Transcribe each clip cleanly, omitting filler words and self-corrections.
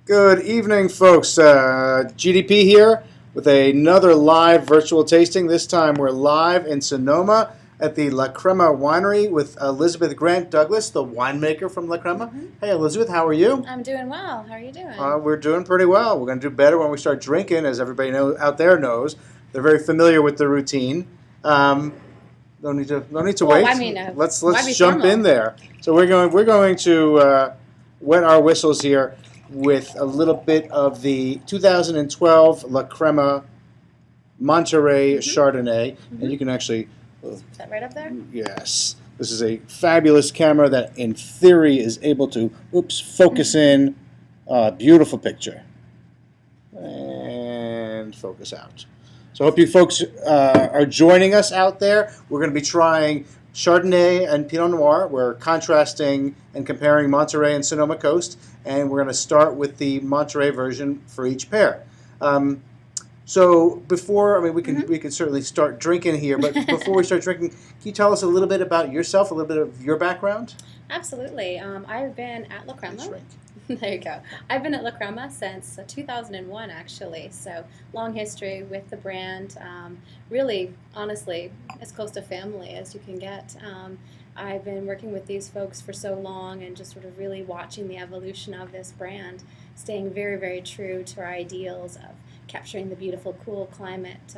Good evening, folks. GDP here with another live virtual tasting. This time we're live in Sonoma at the La Crema Winery with Elizabeth Grant Douglas, the winemaker from La Crema. Hey, Elizabeth, how are you? I'm doing well. How are you doing? We're doing pretty well. We're going to do better when we start drinking, as everybody out there knows. They're very familiar with the routine. No need to wait. I mean, let's be jump formal. in there. So we're going to wet our whistles here with a little bit of the 2012 La Crema Monterey Chardonnay, and you can actually. Is that right up there? Yes, this is a fabulous camera that, in theory, is able to focus in. Beautiful picture, and focus out. So I hope you folks are joining us out there. We're going to be trying Chardonnay and Pinot Noir. We're contrasting and comparing Monterey and Sonoma Coast, and we're going to start with the Monterey version for each pair. So before, we can certainly start drinking here, but before we start drinking, can you tell us a little bit about yourself, a little bit of your background? Absolutely. I've been at La Crema. There you go. I've been at La Crema since 2001, actually. So long history with the brand. Really, honestly, as close to family as you can get. I've been working with these folks for so long and just sort of really watching the evolution of this brand, staying very, very true to our ideals of capturing the beautiful, cool climate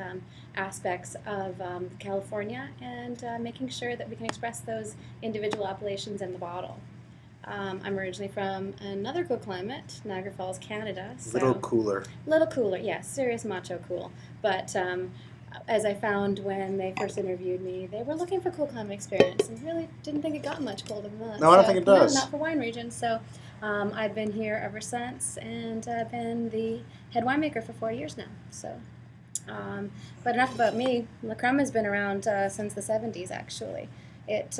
aspects of California and making sure that we can express those individual appellations in the bottle. I'm originally from another cool climate, Niagara Falls, Canada. So little cooler, yes, serious macho cool. But as I found when they first interviewed me, they were looking for cool climate experience and really didn't think it got much colder than that. No, I don't think it does. No, not for wine regions. So I've been here ever since, and I've been the head winemaker for 4 years now. So, but enough about me. La Crema has been around since the 70s, actually. It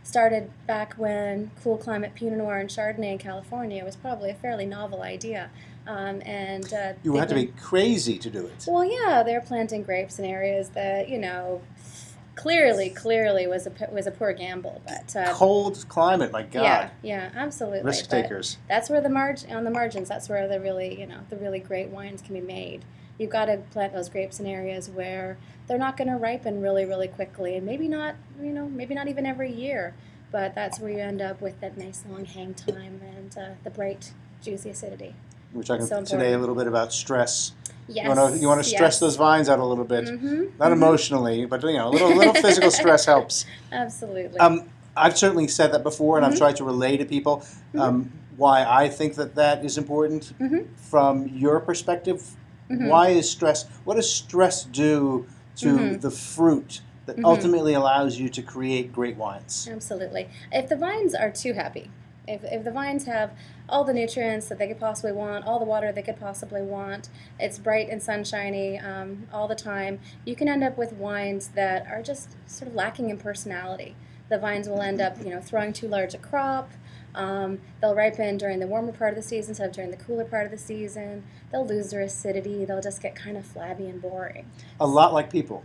started back when cool climate Pinot Noir and Chardonnay in California was probably a fairly novel idea. You had to be crazy to do it. Well, yeah, they're planting grapes in areas that, clearly was a poor gamble. But cold climate, my God. Yeah, absolutely. Risk takers. But that's where on the margins, that's where the really great wines can be made. You've got to plant those grapes in areas where they're not going to ripen really, really quickly, and maybe not even every year. But that's where you end up with that nice long hang time and the bright, juicy acidity. We're talking today a little bit about stress. Yes. You want to stress those vines out a little bit, not emotionally, but a little physical stress helps. Absolutely. I've certainly said that before, and I've tried to relay to people why I think that is important from your perspective. Why is stress? What does stress do to the fruit that ultimately allows you to create great wines? Absolutely. If the vines are too happy, if the vines have all the nutrients that they could possibly want, all the water they could possibly want, it's bright and sunshiny all the time, you can end up with wines that are just sort of lacking in personality. The vines will end up, throwing too large a crop. They'll ripen during the warmer part of the season instead of during the cooler part of the season. They'll lose their acidity. They'll just get kind of flabby and boring. A lot like people.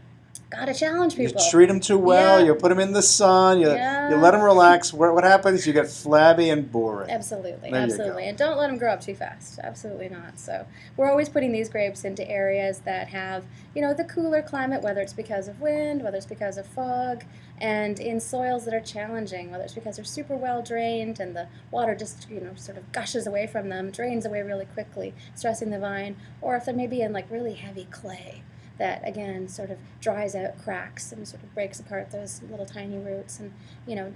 Gotta challenge people. You treat them too well. You put them in the sun. You let them relax. What happens? You get flabby and boring. Absolutely. And don't let them grow up too fast. Absolutely not. So we're always putting these grapes into areas that have, the cooler climate, whether it's because of wind, whether it's because of fog, and in soils that are challenging, whether it's because they're super well drained and the water just, sort of gushes away from them, drains away really quickly, stressing the vine, or if they're maybe in really heavy clay that, again, sort of dries out, cracks, and sort of breaks apart those little tiny roots. And,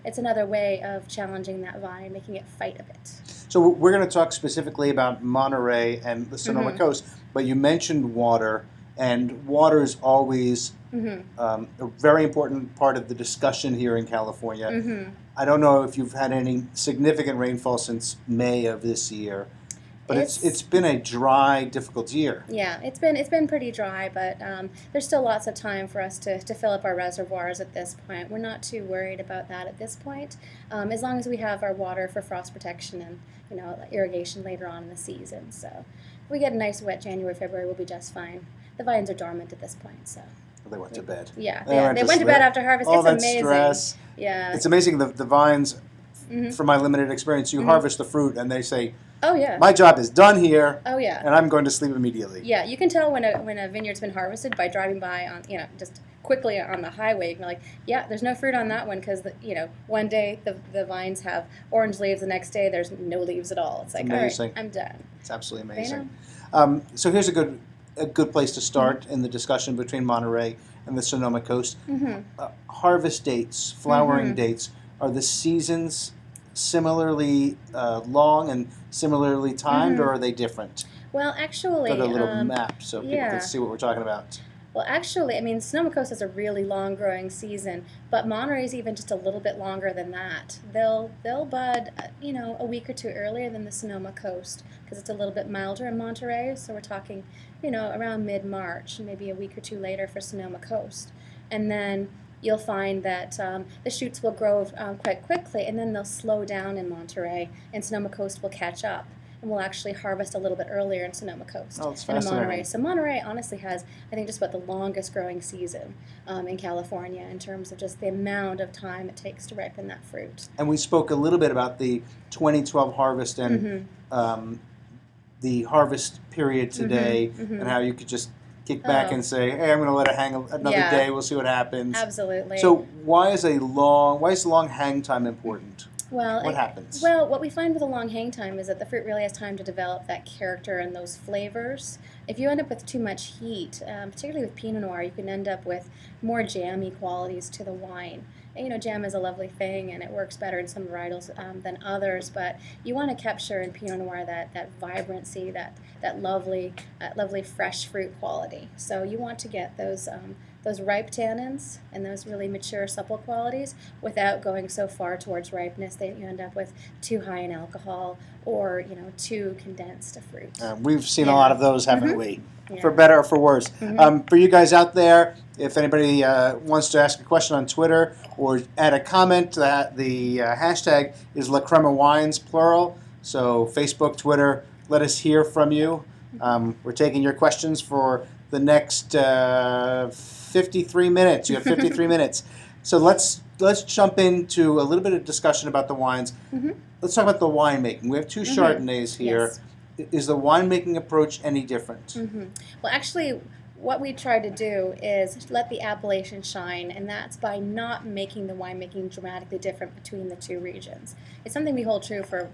it's another way of challenging that vine, making it fight a bit. So we're going to talk specifically about Monterey and the Sonoma Coast, but you mentioned water, and water is always a very important part of the discussion here in California. I don't know if you've had any significant rainfall since May of this year. But it's been a dry, difficult year. Yeah, it's been pretty dry, but there's still lots of time for us to fill up our reservoirs at this point. We're not too worried about that at this point, as long as we have our water for frost protection and irrigation later on in the season. So if we get a nice wet January, February, we'll be just fine. The vines are dormant at this point, so. They went to bed. Yeah, they went to bed after harvest. All it's that amazing. Stress. Yeah. It's amazing the vines from my limited experience, you harvest the fruit and they say, Oh yeah. my job is done here, Oh yeah. and I'm going to sleep immediately. Yeah, you can tell when a vineyard's been harvested by driving by on just quickly on the highway. You can be like, yeah, there's no fruit on that one because one day the vines have orange leaves, the next day there's no leaves at all. It's like, amazing. All right, I'm done. It's absolutely amazing. So here's a good place to start in the discussion between Monterey and the Sonoma Coast. Harvest dates, flowering dates, are the seasons similarly long and similarly timed, or are they different? Well, actually, Got a little map so people yeah. can see what we're talking about. Well, actually, I mean, Sonoma Coast has a really long growing season, but Monterey's even just a little bit longer than that. They'll bud, a week or two earlier than the Sonoma Coast because it's a little bit milder in Monterey. So we're talking, around mid-March, maybe a week or two later for Sonoma Coast, and then you'll find that the shoots will grow quite quickly, and then they'll slow down in Monterey, and Sonoma Coast will catch up. And we'll actually harvest a little bit earlier in Sonoma Coast than in Monterey. So Monterey honestly has, I think, just about the longest growing season in California in terms of just the amount of time it takes to ripen that fruit. And we spoke a little bit about the 2012 harvest and the harvest period today, and how you could just kick back and say, hey, I'm going to let it hang another day. We'll see what happens. Absolutely. So why is the long hang time important? Well, what happens? Well, what we find with a long hang time is that the fruit really has time to develop that character and those flavors. If you end up with too much heat, particularly with Pinot Noir, you can end up with more jammy qualities to the wine. And, jam is a lovely thing, and it works better in some varietals than others. But you want to capture in Pinot Noir that vibrancy, that lovely fresh fruit quality. So you want to get those ripe tannins and those really mature, supple qualities without going so far towards ripeness that you end up with too high in alcohol or too condensed a fruit. We've seen a lot of those, haven't we? Yeah. For better or for worse. For you guys out there, if anybody wants to ask a question on Twitter or add a comment, that the hashtag is La Crema Wines, plural. So Facebook, Twitter, let us hear from you. We're taking your questions for the next 53 minutes. You have 53 minutes. So let's jump into a little bit of discussion about the wines. Let's talk about the winemaking. We have two Chardonnays here. Yes. Is the winemaking approach any different? Well, actually, what we try to do is let the appellation shine, and that's by not making the winemaking dramatically different between the two regions. It's something we hold true for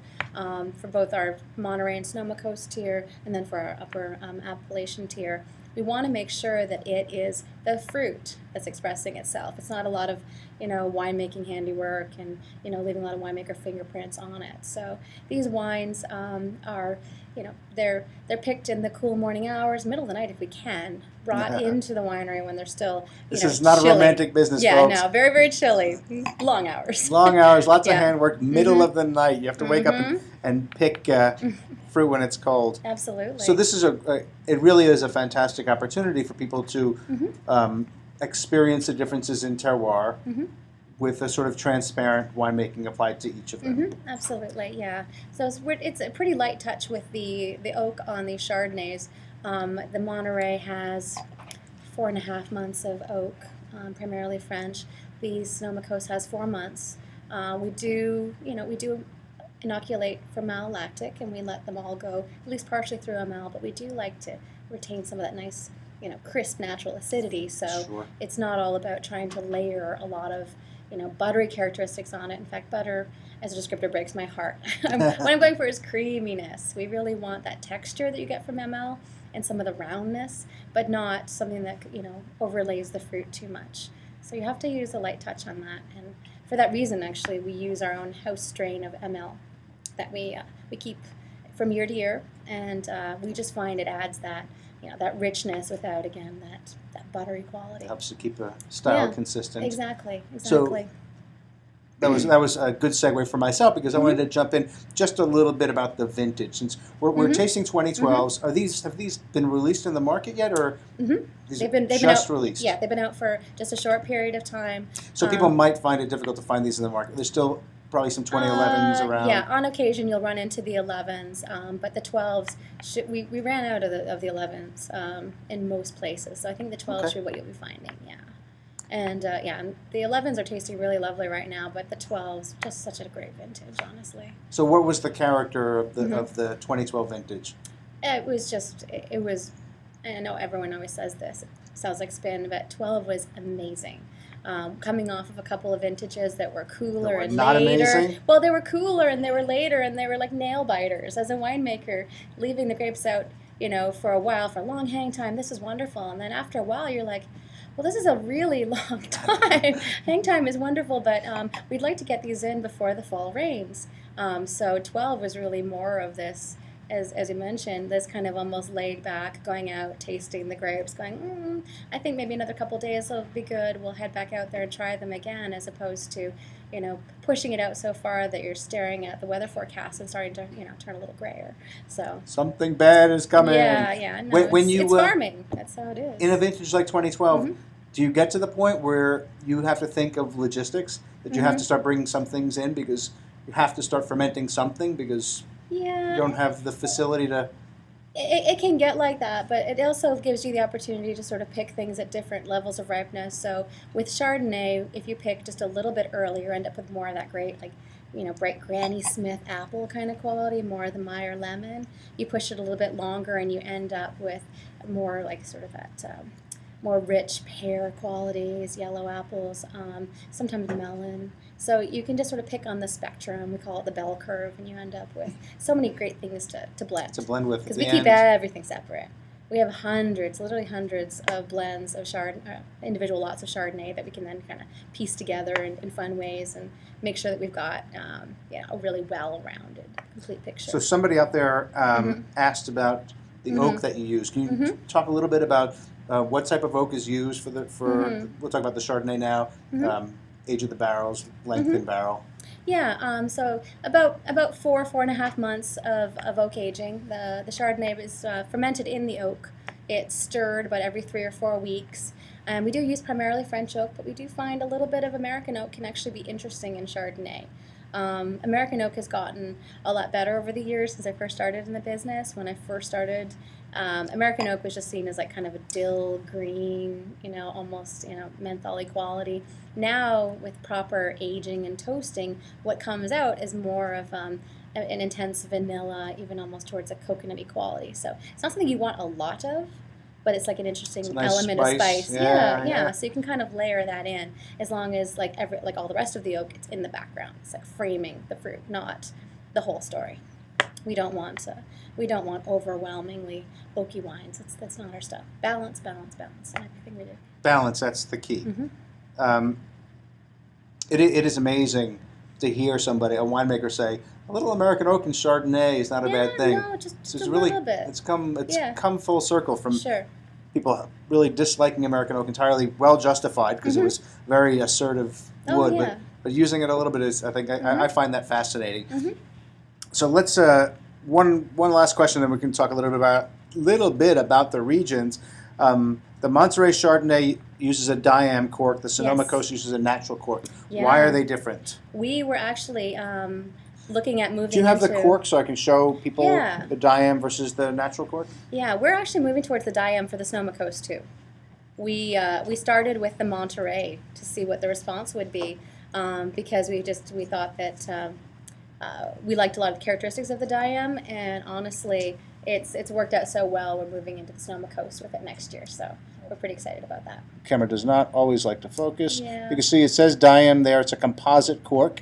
both our Monterey and Sonoma Coast tier, and then for our upper Appalachian tier. We want to make sure that it is the fruit that's expressing itself. It's not a lot of, winemaking handiwork and, leaving a lot of winemaker fingerprints on it. So these wines are, they're picked in the cool morning hours, middle of the night if we can, brought into the winery when they're still, This is not chilly. a romantic business, folks. Yeah, no, very, very chilly. Long hours. Long hours, lots of handwork, middle of the night. You have to wake up and pick fruit when it's cold. Absolutely. So this is it really is a fantastic opportunity for people to experience the differences in terroir with a sort of transparent winemaking applied to each of them. Absolutely, yeah. So it's a pretty light touch with the oak on the Chardonnays. The Monterey has 4.5 months of oak, primarily French. The Sonoma Coast has 4 months. We do inoculate for malolactic, and we let them all go at least partially through a mal, but we do like to retain some of that nice, crisp natural acidity. So it's not all about trying to layer a lot of, buttery characteristics on it. In fact, butter as a descriptor breaks my heart. What I'm going for is creaminess. We really want that texture that you get from ML and some of the roundness, but not something that overlays the fruit too much. So you have to use a light touch on that, and for that reason, actually, we use our own house strain of ML that we keep from year to year, and we just find it adds that that richness without, again, that buttery quality. Helps to keep the style consistent. Exactly. So that was a good segue for myself, because I wanted to jump in just a little bit about the vintage. Since we're tasting 2012s, have these been released in the market yet, or they've been just released? Yeah, they've been out for just a short period of time. So people might find it difficult to find these in the market. There's still probably some 2011s around. Yeah, on occasion you'll run into the 11s, but the 12s, we ran out of the 11s in most places. So I think the 12s are what you'll be finding, yeah. And yeah, and the 11s are tasting really lovely right now, but the 12s, just such a great vintage, honestly. So what was the character of the Mhm. of the 2012 vintage? It was just, it was, and I know everyone always says this, it sounds like spin, but 12 was amazing. Coming off of a couple of vintages that were cooler were and not later. amazing? Well, they were cooler and they were later and they were like nail biters. As a winemaker, leaving the grapes out, for a while, for a long hang time, this is wonderful. And then after a while, you're like, well, this is a really long time. Hang time is wonderful, but we'd like to get these in before the fall rains. So 12 was really more of this, as you mentioned, this kind of almost laid back, going out, tasting the grapes, going, I think maybe another couple days will be good. We'll head back out there and try them again, as opposed to, pushing it out so far that you're staring at the weather forecast and starting to, turn a little grayer. So Something bad is coming. yeah. No, it's farming. That's how it is. In a vintage like 2012, Mhm. do you get to the point where you have to think of logistics, that you have Mhm. to start bringing some things in because you have to start fermenting something because Yeah. you don't have the facility to... It can get like that, but it also gives you the opportunity to sort of pick things at different levels of ripeness. So with Chardonnay, if you pick just a little bit earlier, end up with more of that great, like, bright Granny Smith apple kind of quality, more of the Meyer lemon. You push it a little bit longer and you end up with more like sort of that more rich pear qualities, yellow apples, sometimes melon. So you can just sort of pick on the spectrum. We call it the bell curve, and you end up with so many great things to blend. To blend with. Because we keep everything separate. We have hundreds, literally hundreds of blends of individual lots of Chardonnay that we can then kind of piece together in fun ways and make sure that we've got a really well-rounded, complete picture. So somebody out there asked about the oak that you use. Can you talk a little bit about what type of oak is used we'll talk about the Chardonnay now, age of the barrels, length in barrel. Yeah, so about 4.5 months of oak aging. The Chardonnay is fermented in the oak. It's stirred about every 3 or 4 weeks. And we do use primarily French oak, but we do find a little bit of American oak can actually be interesting in Chardonnay. American oak has gotten a lot better over the years since I first started in the business. When I first started, American oak was just seen as like kind of a dill green, almost, menthol-y quality. Now, with proper aging and toasting, what comes out is more of an intense vanilla, even almost towards a coconutty quality. So it's not something you want a lot of, but it's like an interesting nice element of spice. Yeah. So you can kind of layer that in, as long as like all the rest of the oak, it's in the background. It's like framing the fruit, not the whole story. We don't want overwhelmingly oaky wines. That's not our stuff. Balance in everything we do. Balance, that's the key. It is amazing to hear a winemaker say, a little American oak and Chardonnay is not a bad thing. No, just it's a really, little bit. It's come full circle from Sure. people really disliking American oak entirely, well justified because it was very assertive wood. Yeah. But using it a little bit is, I think, I find that fascinating. So let's one last question, then we can talk a little bit about the regions. The Monterey Chardonnay uses a diam cork. The Sonoma Coast uses a natural cork. Yeah. Why are they different? We were actually looking at moving. Do you have the cork so I can show people Yeah. the diam versus the natural cork? Yeah, we're actually moving towards the diam for the Sonoma Coast too. We started with the Monterey to see what the response would be, because we thought that we liked a lot of the characteristics of the diam, and honestly, it's worked out so well. We're moving into the Sonoma Coast with it next year, so we're pretty excited about that. Camera does not always like to focus. Yeah. You can see it says diam there. It's a composite cork.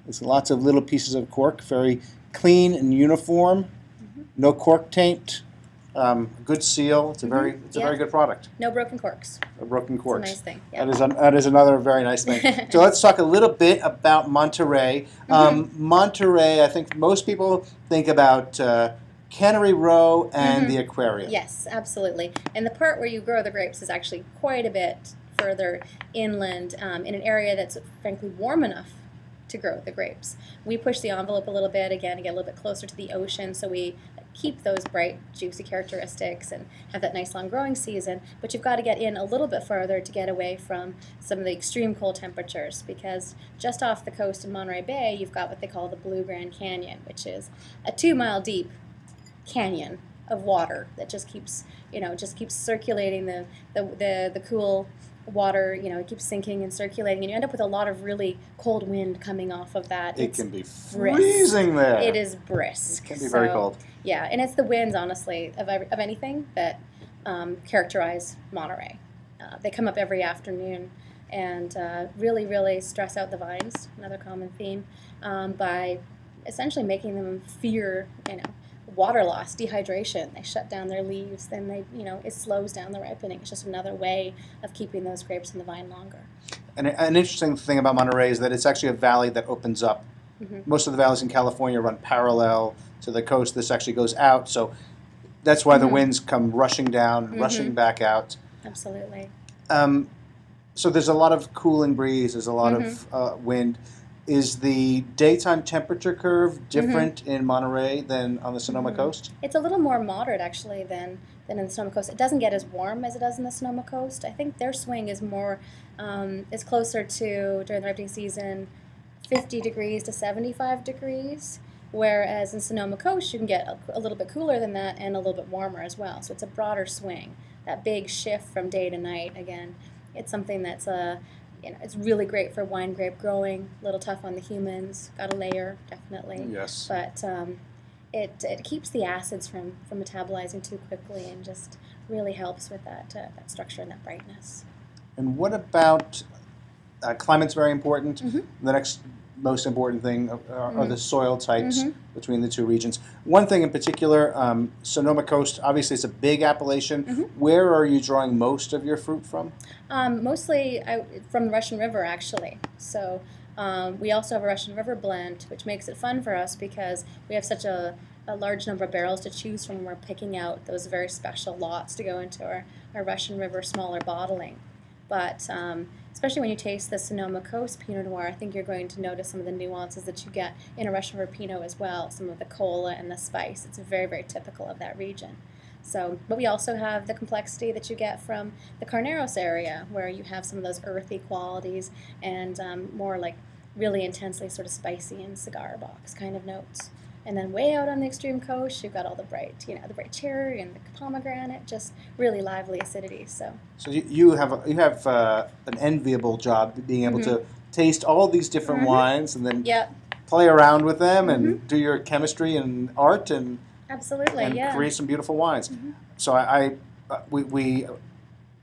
It's lots of little pieces of cork, very clean and uniform. No cork taint. Good seal. It's a very good product. No broken corks. A broken corks. It's a nice thing. Yeah. That is another very nice thing. So let's talk a little bit about Monterey. Monterey, I think most people think about Cannery Row and the aquarium. Yes, absolutely. And the part where you grow the grapes is actually quite a bit further inland, in an area that's frankly warm enough to grow the grapes. We push the envelope a little bit, again, to get a little bit closer to the ocean, so we keep those bright, juicy characteristics and have that nice long growing season. But you've got to get in a little bit further to get away from some of the extreme cold temperatures, because just off the coast in Monterey Bay, you've got what they call the Blue Grand Canyon, which is a 2-mile deep canyon of water that just keeps circulating the cool water, it keeps sinking and circulating, and you end up with a lot of really cold wind coming off of that. It can be freezing there. It is brisk. It can be very cold. Yeah, and it's the winds, honestly, of anything that characterize Monterey. They come up every afternoon and really, really stress out the vines, another common theme, by essentially making them fear, water loss, dehydration. They shut down their leaves, then it slows down the ripening. It's just another way of keeping those grapes in the vine longer. And an interesting thing about Monterey is that it's actually a valley that opens up. Mm-hmm. Most of the valleys in California run parallel to the coast. This actually goes out, so that's why the winds come rushing down, rushing back out. Absolutely. So there's a lot of cooling breeze, there's a lot of wind. Is the daytime temperature curve different in Monterey than on the Sonoma coast? It's a little more moderate, actually, than in the Sonoma coast. It doesn't get as warm as it does in the Sonoma coast. I think their swing is more, is closer to, during the ripening season, 50 degrees to 75 degrees, whereas in Sonoma coast you can get a little bit cooler than that and a little bit warmer as well. So it's a broader swing. That big shift from day to night, again, it's something that's it's really great for wine grape growing. A little tough on the humans. Got to layer, definitely. Yes. But it keeps the acids from metabolizing too quickly, and just really helps with that structure and that brightness. And what about climate's very important. The next most important thing are the soil types between the two regions. One thing in particular, Sonoma Coast, obviously it's a big appellation. Where are you drawing most of your fruit from? Mostly from the Russian River, actually. So we also have a Russian River blend, which makes it fun for us because we have such a large number of barrels to choose from when we're picking out those very special lots to go into our Russian River smaller bottling. But especially when you taste the Sonoma Coast Pinot Noir, I think you're going to notice some of the nuances that you get in a Russian River Pinot as well, some of the cola and the spice. It's very, very typical of that region. So, but we also have the complexity that you get from the Carneros area, where you have some of those earthy qualities and more like really intensely sort of spicy and cigar box kind of notes. And then way out on the extreme coast, you've got all the bright, the bright cherry and the pomegranate, just really lively acidity. So you have an enviable job being able to taste all these different wines and then play around with them and do your chemistry and art and absolutely create some beautiful wines. So I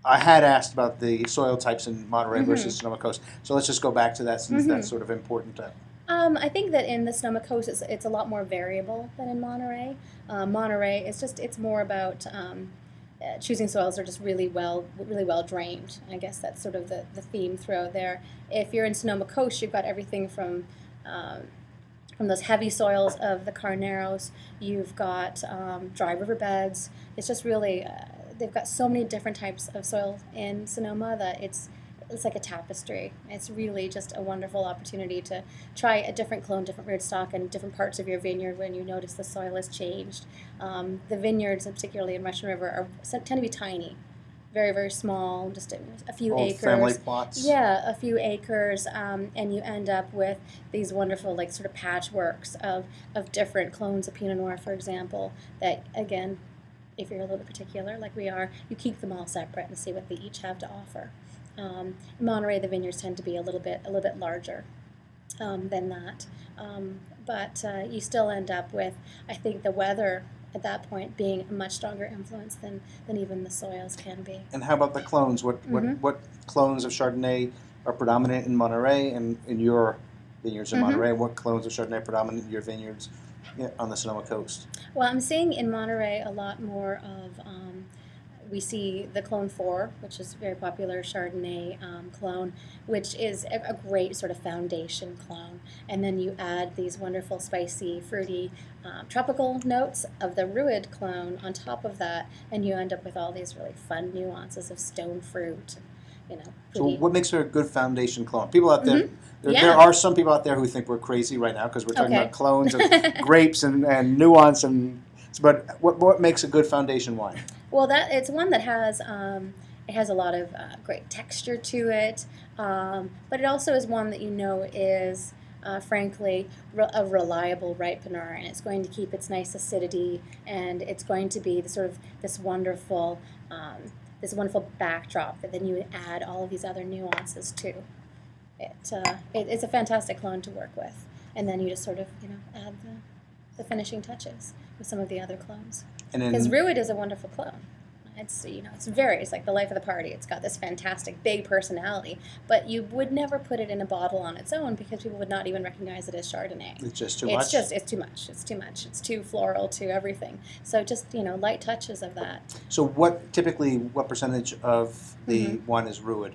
had asked about the soil types in Monterey versus Sonoma Coast. So let's just go back to that since that's sort of important. I think that in the Sonoma Coast it's a lot more variable than in Monterey. Monterey it's more about choosing soils that are just really well drained. I guess that's sort of the theme throughout there. If you're in Sonoma Coast, you've got everything from those heavy soils of the Carneros. You've got dry riverbeds. It's just really they've got so many different types of soil in Sonoma that it's like a tapestry. It's really just a wonderful opportunity to try a different clone, different rootstock, and different parts of your vineyard when you notice the soil has changed. The vineyards, particularly in Russian River, tend to be tiny, very, very small, just a few acres. Family plots. Yeah, a few acres, and you end up with these wonderful, like, sort of patchworks of different clones of Pinot Noir, for example, that, again, if you're a little bit particular, like we are, you keep them all separate and see what they each have to offer. In Monterey, the vineyards tend to be a little bit larger than that, but you still end up with, I think, the weather at that point being a much stronger influence than even the soils can be. And how about the clones? What clones of Chardonnay are predominant in Monterey and in your vineyards in Monterey? What clones of Chardonnay are predominant in your vineyards on the Sonoma Coast? Well, I'm seeing in Monterey a lot more of we see the Clone 4, which is a very popular Chardonnay clone, which is a great sort of foundation clone. And then you add these wonderful, spicy, fruity, tropical notes of the Ruid clone on top of that, and you end up with all these really fun nuances of stone fruit. So what makes her a good foundation clone? People out there, there are some people out there who think we're crazy right now because we're talking about clones of grapes and nuance but what makes a good foundation wine? Well, it's one that has it has a lot of great texture to it, but it also is one that is frankly a reliable ripener, and it's going to keep its nice acidity, and it's going to be the sort of this wonderful this wonderful backdrop that then you add all of these other nuances to. It's a fantastic clone to work with, and then you just sort of add the finishing touches with some of the other clones. Because Ruid is a wonderful clone. It's like the life of the party. It's got this fantastic big personality, but you would never put it in a bottle on its own because people would not even recognize it as Chardonnay. It's just too much. It's too much. It's too much. It's too floral, to everything. So just light touches of that. So what percentage of the wine is Ruid?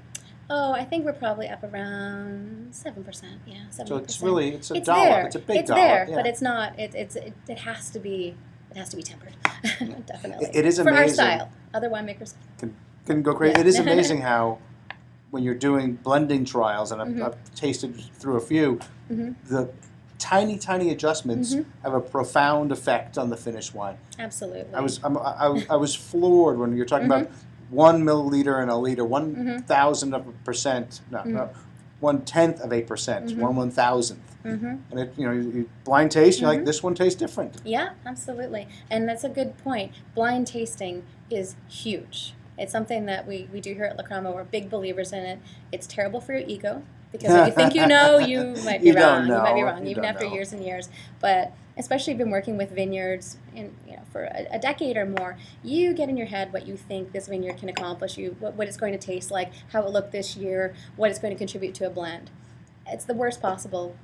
Oh, I think we're probably up around 7%. Yeah, 7%. So it's a dollop. There. It's a big it's dollop. There, yeah. but it's not. It has to be. It has to be tempered. Definitely. It is amazing. For our style. Other winemakers can go crazy. Yeah. It is amazing how, when you're doing blending trials, and I've tasted through a few, the tiny adjustments have a profound effect on the finished wine. Absolutely. I was floored when you're talking about 1 milliliter in a liter, 1,000 of a percent, no, 1/10 of a percent, 1/1000th. And you blind taste, you're like, this one tastes different. Yeah, absolutely. And that's a good point. Blind tasting is huge. It's something that we do here at La Crema. We're big believers in it. It's terrible for your ego, because if you think you know, you might be wrong. You might be wrong, even after years and years. But especially if you've been working with vineyards for a decade or more, you get in your head what you think this vineyard can accomplish, what it's going to taste like, how it looked this year, what it's going to contribute to a blend. It's the worst possible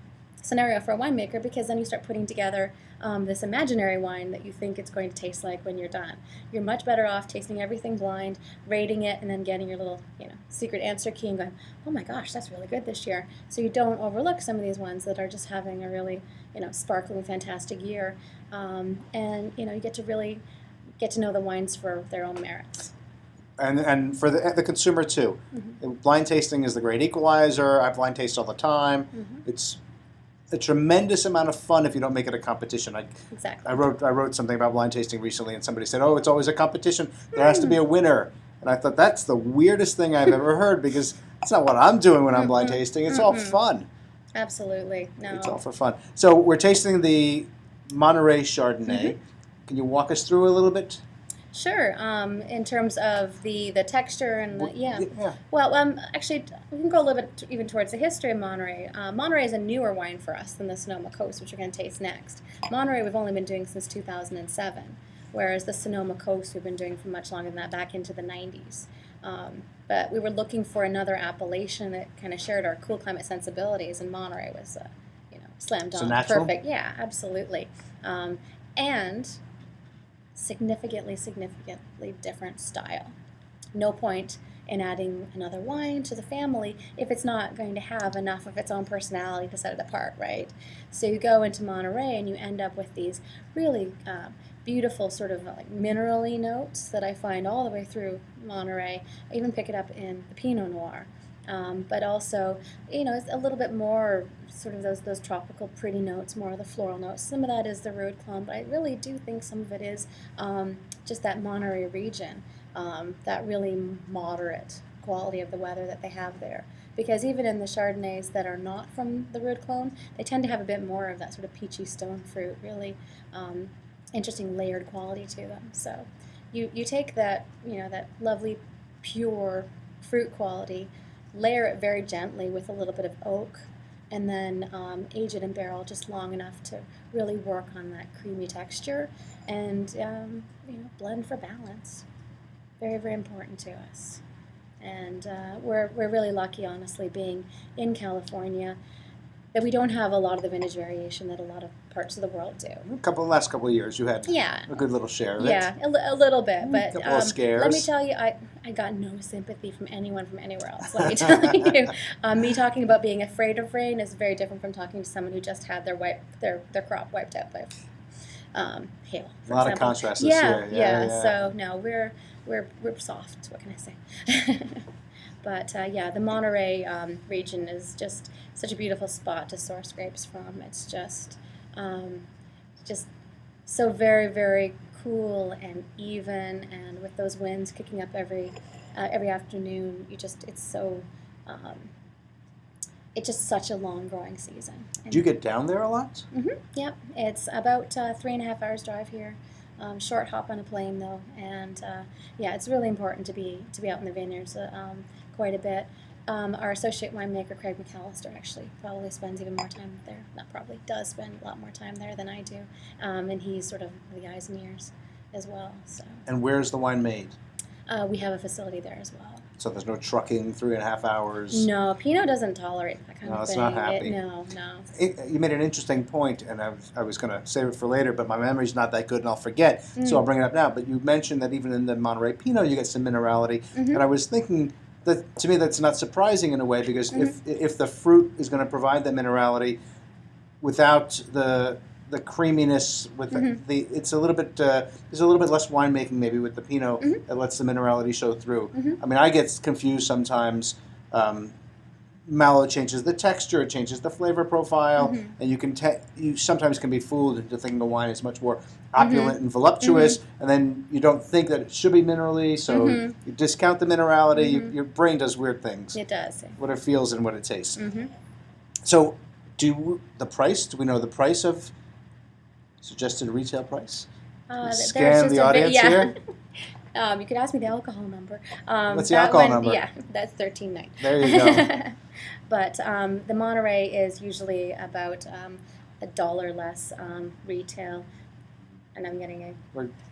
scenario for a winemaker, because then you start putting together this imaginary wine that you think it's going to taste like when you're done. You're much better off tasting everything blind, rating it, and then getting your little secret answer key and going, oh my gosh, that's really good this year. So you don't overlook some of these ones that are just having a really sparkling, fantastic year, and you get to really get to know the wines for their own merits. And for the consumer too. Blind tasting is the great equalizer. I blind taste all the time. It's a tremendous amount of fun if you don't make it a competition. Exactly. I wrote something about blind tasting recently, and somebody said, "Oh, it's always a competition. There has to be a winner." And I thought, that's the weirdest thing I've ever heard, because it's not what I'm doing when I'm blind tasting. It's all fun. Absolutely. No. It's all for fun. So we're tasting the Monterey Chardonnay. Can you walk us through a little bit? Sure. In terms of the texture and Yeah. Well, actually, we can go a little bit even towards the history of Monterey. Monterey is a newer wine for us than the Sonoma Coast, which we're going to taste next. Monterey we've only been doing since 2007, whereas the Sonoma Coast we've been doing for much longer than that, back into the 90s. But we were looking for another appellation that kind of shared our cool climate sensibilities, and Monterey was, slam dunk, perfect. Yeah, absolutely. And significantly different style. No point in adding another wine to the family if it's not going to have enough of its own personality to set it apart, right? So you go into Monterey and you end up with these really beautiful sort of like mineral-y notes that I find all the way through Monterey. I even pick it up in the Pinot Noir. But also, it's a little bit more sort of those tropical pretty notes, more of the floral notes. Some of that is the Ruid clone, but I really do think some of it is just that Monterey region, that really moderate quality of the weather that they have there. Because even in the Chardonnays that are not from the Ruid clone, they tend to have a bit more of that sort of peachy stone fruit, really interesting layered quality to them. So you take that, that lovely pure fruit quality, layer it very gently with a little bit of oak, and then age it in barrel just long enough to really work on that creamy texture, and blend for balance. Very, very important to us. And we're really lucky, honestly, being in California, that we don't have a lot of the vintage variation that a lot of parts of the world do. Last couple of years, you had a good little share of it. Yeah, a little bit, but a couple of scares. Let me tell you, I got no sympathy from anyone from anywhere else. Let me tell you, me talking about being afraid of rain is very different from talking to someone who just had their crop wiped out by hail. A lot of contrast this year. Yeah. So no, we're soft. What can I say? But the Monterey region is just such a beautiful spot to source grapes from. It's just so very, very cool and even, and with those winds kicking up every afternoon, it's just such a long growing season. Do you get down there a lot? Yep, it's about 3.5 hours drive here. Short hop on a plane though, and yeah, it's really important to be out in the vineyards quite a bit. Our associate winemaker Craig McAllister actually probably spends even more time there. Not probably, does spend a lot more time there than I do, and he's sort of the eyes and ears as well. So. And where's the wine made? We have a facility there as well. So there's no trucking 3.5 hours. No, Pinot doesn't tolerate that kind of No, it's thing. not happy. No. You made an interesting point, and I was going to save it for later, but my memory's not that good, and I'll forget. So I'll bring it up now. But you mentioned that even in the Monterey Pinot, you get some minerality, and I was thinking that to me that's not surprising in a way, because if the fruit is going to provide the minerality without the creaminess, with it's a little bit there's a little bit less winemaking maybe with the Pinot that lets the minerality show through. I mean, I get confused sometimes. Malo changes the texture, it changes the flavor profile, and you sometimes can be fooled into thinking the wine is much more opulent and voluptuous, and then you don't think that it should be minerally, so you discount the minerality. Your brain does weird things. It does. What it feels and what it tastes. So, do we know the price of suggested retail price? Scan the audience here. You could ask me the alcohol number. What's the alcohol number? Yeah, that's 13.9. There you go. But the Monterey is usually about $1 less retail. And I'm getting a...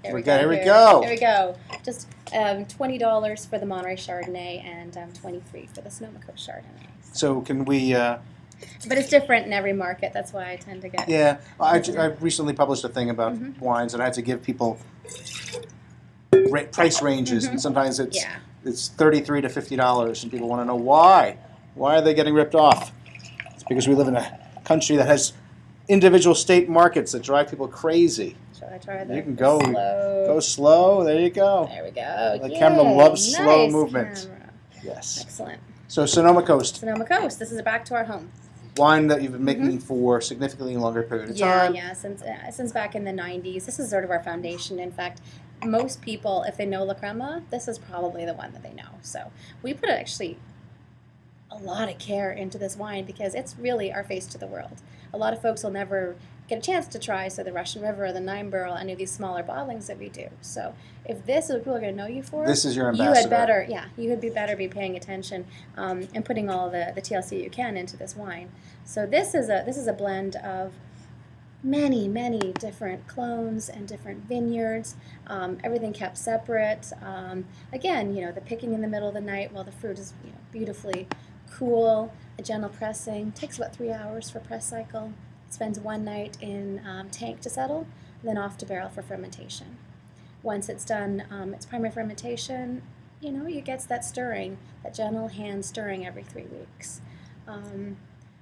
Here we go. There we go. Just $20 for the Monterey Chardonnay and $23 for the Sonoma Coast Chardonnay. So can we... But it's different in every market. That's why I tend to get... Yeah. I recently published a thing about wines, and I had to give people price ranges, and sometimes it's $33 to $50, and people want to know why. Why are they getting ripped off? It's because we live in a country that has individual state markets that drive people crazy. Shall I try that? You can go slow. There you go. There we go. The camera loves slow movement. Camera. Yes. Excellent. So Sonoma Coast. Sonoma Coast. This is back to our home. Wine that you've been making for significantly longer period of time. Yeah, since back in the 90s. This is sort of our foundation. In fact, most people, if they know La Crema, this is probably the one that they know. So we put actually a lot of care into this wine because it's really our face to the world. A lot of folks will never get a chance to try, so the Russian River or the 9-barrel, any of these smaller bottlings that we do. So if this is what people are going to know you for, this is your ambassador. You had better be paying attention and putting all the TLC you can into this wine. So this is a blend of many different clones and different vineyards, everything kept separate. Again, the picking in the middle of the night while the fruit is beautifully cool. A gentle pressing takes about 3 hours for press cycle. It spends one night in tank to settle, then off to barrel for fermentation. Once it's done its primary fermentation, you get that stirring, that gentle hand stirring every 3 weeks.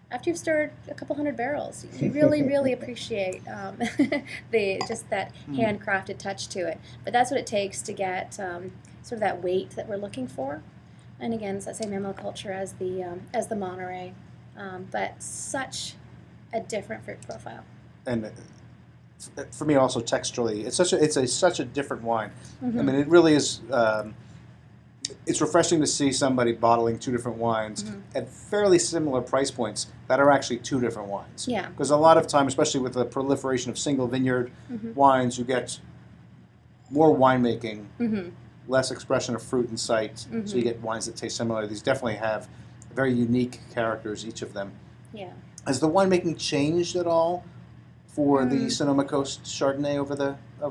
After you've stirred a couple hundred barrels, you really appreciate that handcrafted touch to it. But that's what it takes to get sort of that weight that we're looking for. And again, it's that same animal culture as the Monterey, but such a different fruit profile. And for me, also texturally, it's such a different wine. I mean, it really is. It's refreshing to see somebody bottling two different wines at fairly similar price points that are actually two different wines. Yeah. Because a lot of time, especially with the proliferation of single vineyard wines, you get more winemaking, less expression of fruit in sight. So you get wines that taste similar. These definitely have very unique characters, each of them. Yeah. Has the winemaking changed at all for the Sonoma Coast Chardonnay over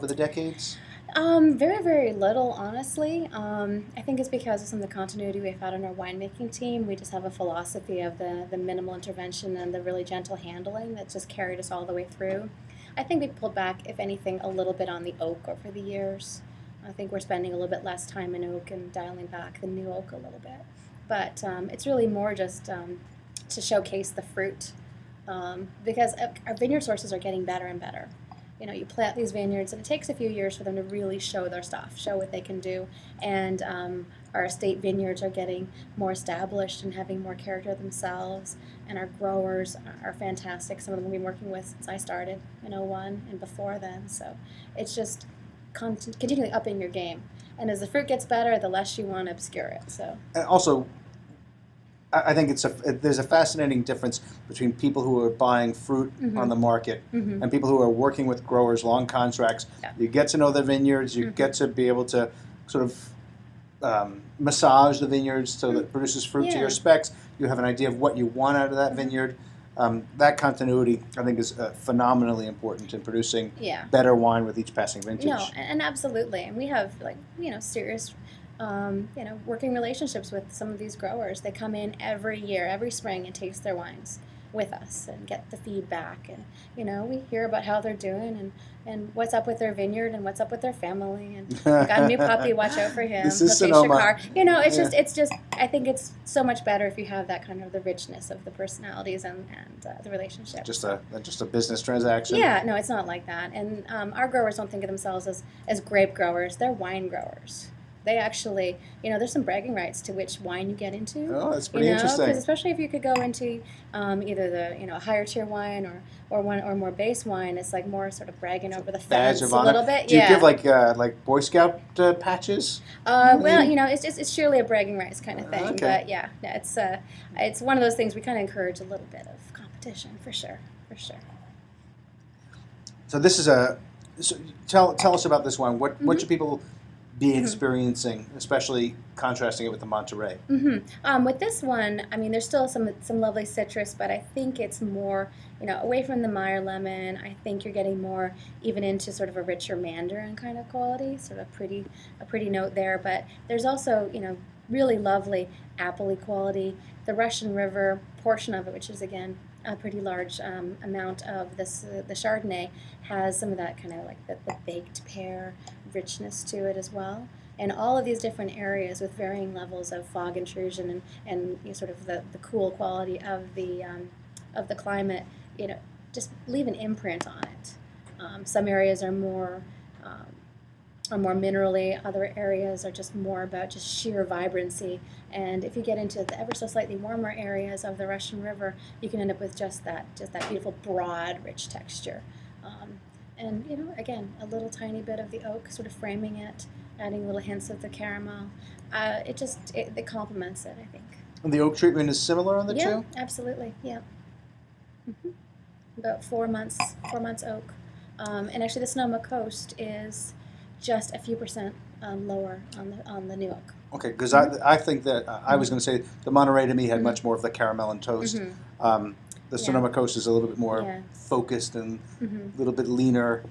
the decades? Very little, honestly. I think it's because of some of the continuity we've had on our winemaking team. We just have a philosophy of the minimal intervention and the really gentle handling that's just carried us all the way through. I think we pulled back, if anything, a little bit on the oak over the years. I think we're spending a little bit less time in oak and dialing back the new oak a little bit. But it's really more just to showcase the fruit because our vineyard sources are getting better and better. You plant these vineyards, and it takes a few years for them to really show their stuff, show what they can do. And our estate vineyards are getting more established and having more character themselves. And our growers are fantastic. Some of them we've been working with since I started in 2001 and before then. So it's just continually upping your game. And as the fruit gets better, the less you want to obscure it. So. And also, I think there's a fascinating difference between people who are buying fruit on the market and people who are working with growers, long contracts. Yeah. You get to know the vineyards. You get to be able to sort of massage the vineyards so that it produces fruit to your specs. You have an idea of what you want out of that vineyard. That continuity, I think, is phenomenally important in producing better wine with each passing vintage. No, and absolutely. And we have, like, serious working relationships with some of these growers. They come in every year, every spring, and taste their wines with us and get the feedback. And, we hear about how they're doing and what's up with their vineyard and what's up with their family. And got a new puppy, watch out for him. This is Sonoma. It's just, I think it's so much better if you have that kind of the richness of the personalities and the relationship. Just a business transaction? Yeah, no, it's not like that. And our growers don't think of themselves as grape growers. They're wine growers. They actually, there's some bragging rights to which wine you get into. Oh, that's pretty interesting. Because especially if you could go into either the higher tier wine or more base wine, it's like more sort of bragging over the fence a little bit. Do you give like Boy Scout patches? Well, it's surely a bragging rights kind of thing. Okay. But yeah, it's one of those things we kind of encourage a little bit of competition for sure. So this is tell us about this wine. What should people be experiencing, especially contrasting it with the Monterey? With this one, I mean, there's still some lovely citrus, but I think it's more, away from the Meyer lemon. I think you're getting more even into sort of a richer Mandarin kind of quality, sort of a pretty note there. But there's also, really lovely appley quality. The Russian River portion of it, which is again a pretty large amount of this, the Chardonnay, has some of that kind of like the baked pear richness to it as well. And all of these different areas with varying levels of fog intrusion and sort of the cool quality of the climate, just leave an imprint on it. Some areas are more minerally, other areas are just more about just sheer vibrancy. And if you get into the ever so slightly warmer areas of the Russian River, you can end up with just that beautiful broad, rich texture. And again, a little tiny bit of the oak sort of framing it, adding little hints of the caramel. It complements it, I think. And the oak treatment is similar on the two? Yeah, absolutely. Yeah. About 4 months oak. And actually, the Sonoma Coast is just a few percent lower on the new oak. Okay, because I think that I was going to say the Monterey to me had much more of the caramel and toast. The Sonoma Coast is a little bit more focused and a little bit leaner.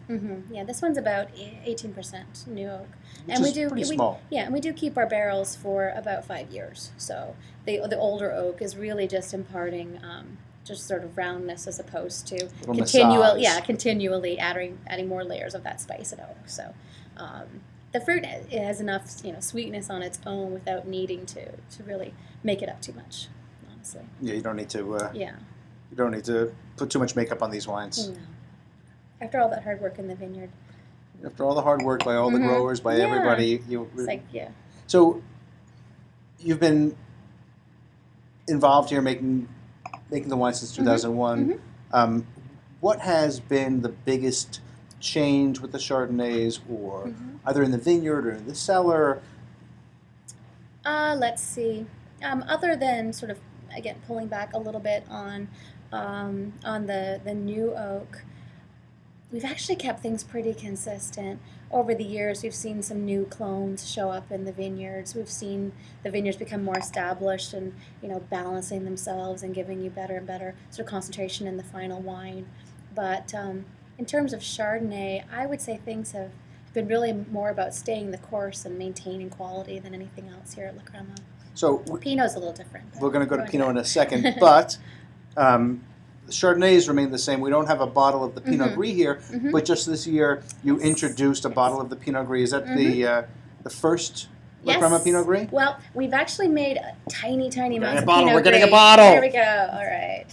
Yeah, this one's about 18% new oak, Which is pretty small. Yeah, and we do keep our barrels for about 5 years. So the older oak is really just imparting just sort of roundness as opposed to continually adding more layers of that spice and oak. So the fruit has enough sweetness on its own without needing to really make it up too much. Honestly. Yeah, you don't need to. You don't need to put too much makeup on these wines. No. After all that hard work in the vineyard. After all the hard work by all the growers, by everybody, So, you've been involved here making the wine since 2001. What has been the biggest change with the Chardonnays, or either in the vineyard or in the cellar? Let's see. Other than sort of again pulling back a little bit on the new oak, we've actually kept things pretty consistent. Over the years, we've seen some new clones show up in the vineyards. We've seen the vineyards become more established and balancing themselves and giving you better and better sort of concentration in the final wine. But in terms of Chardonnay, I would say things have been really more about staying the course and maintaining quality than anything else here at La Crema. So Pinot's a little different. We're going to go to Pinot in a second, but the Chardonnays remain the same. We don't have a bottle of the Pinot Gris here, but just this year you introduced a bottle of the Pinot Gris. Is that the first La Crema Pinot Gris? Well, we've actually made a tiny amounts of Pinot We're getting Gris. a bottle. There we go. All right.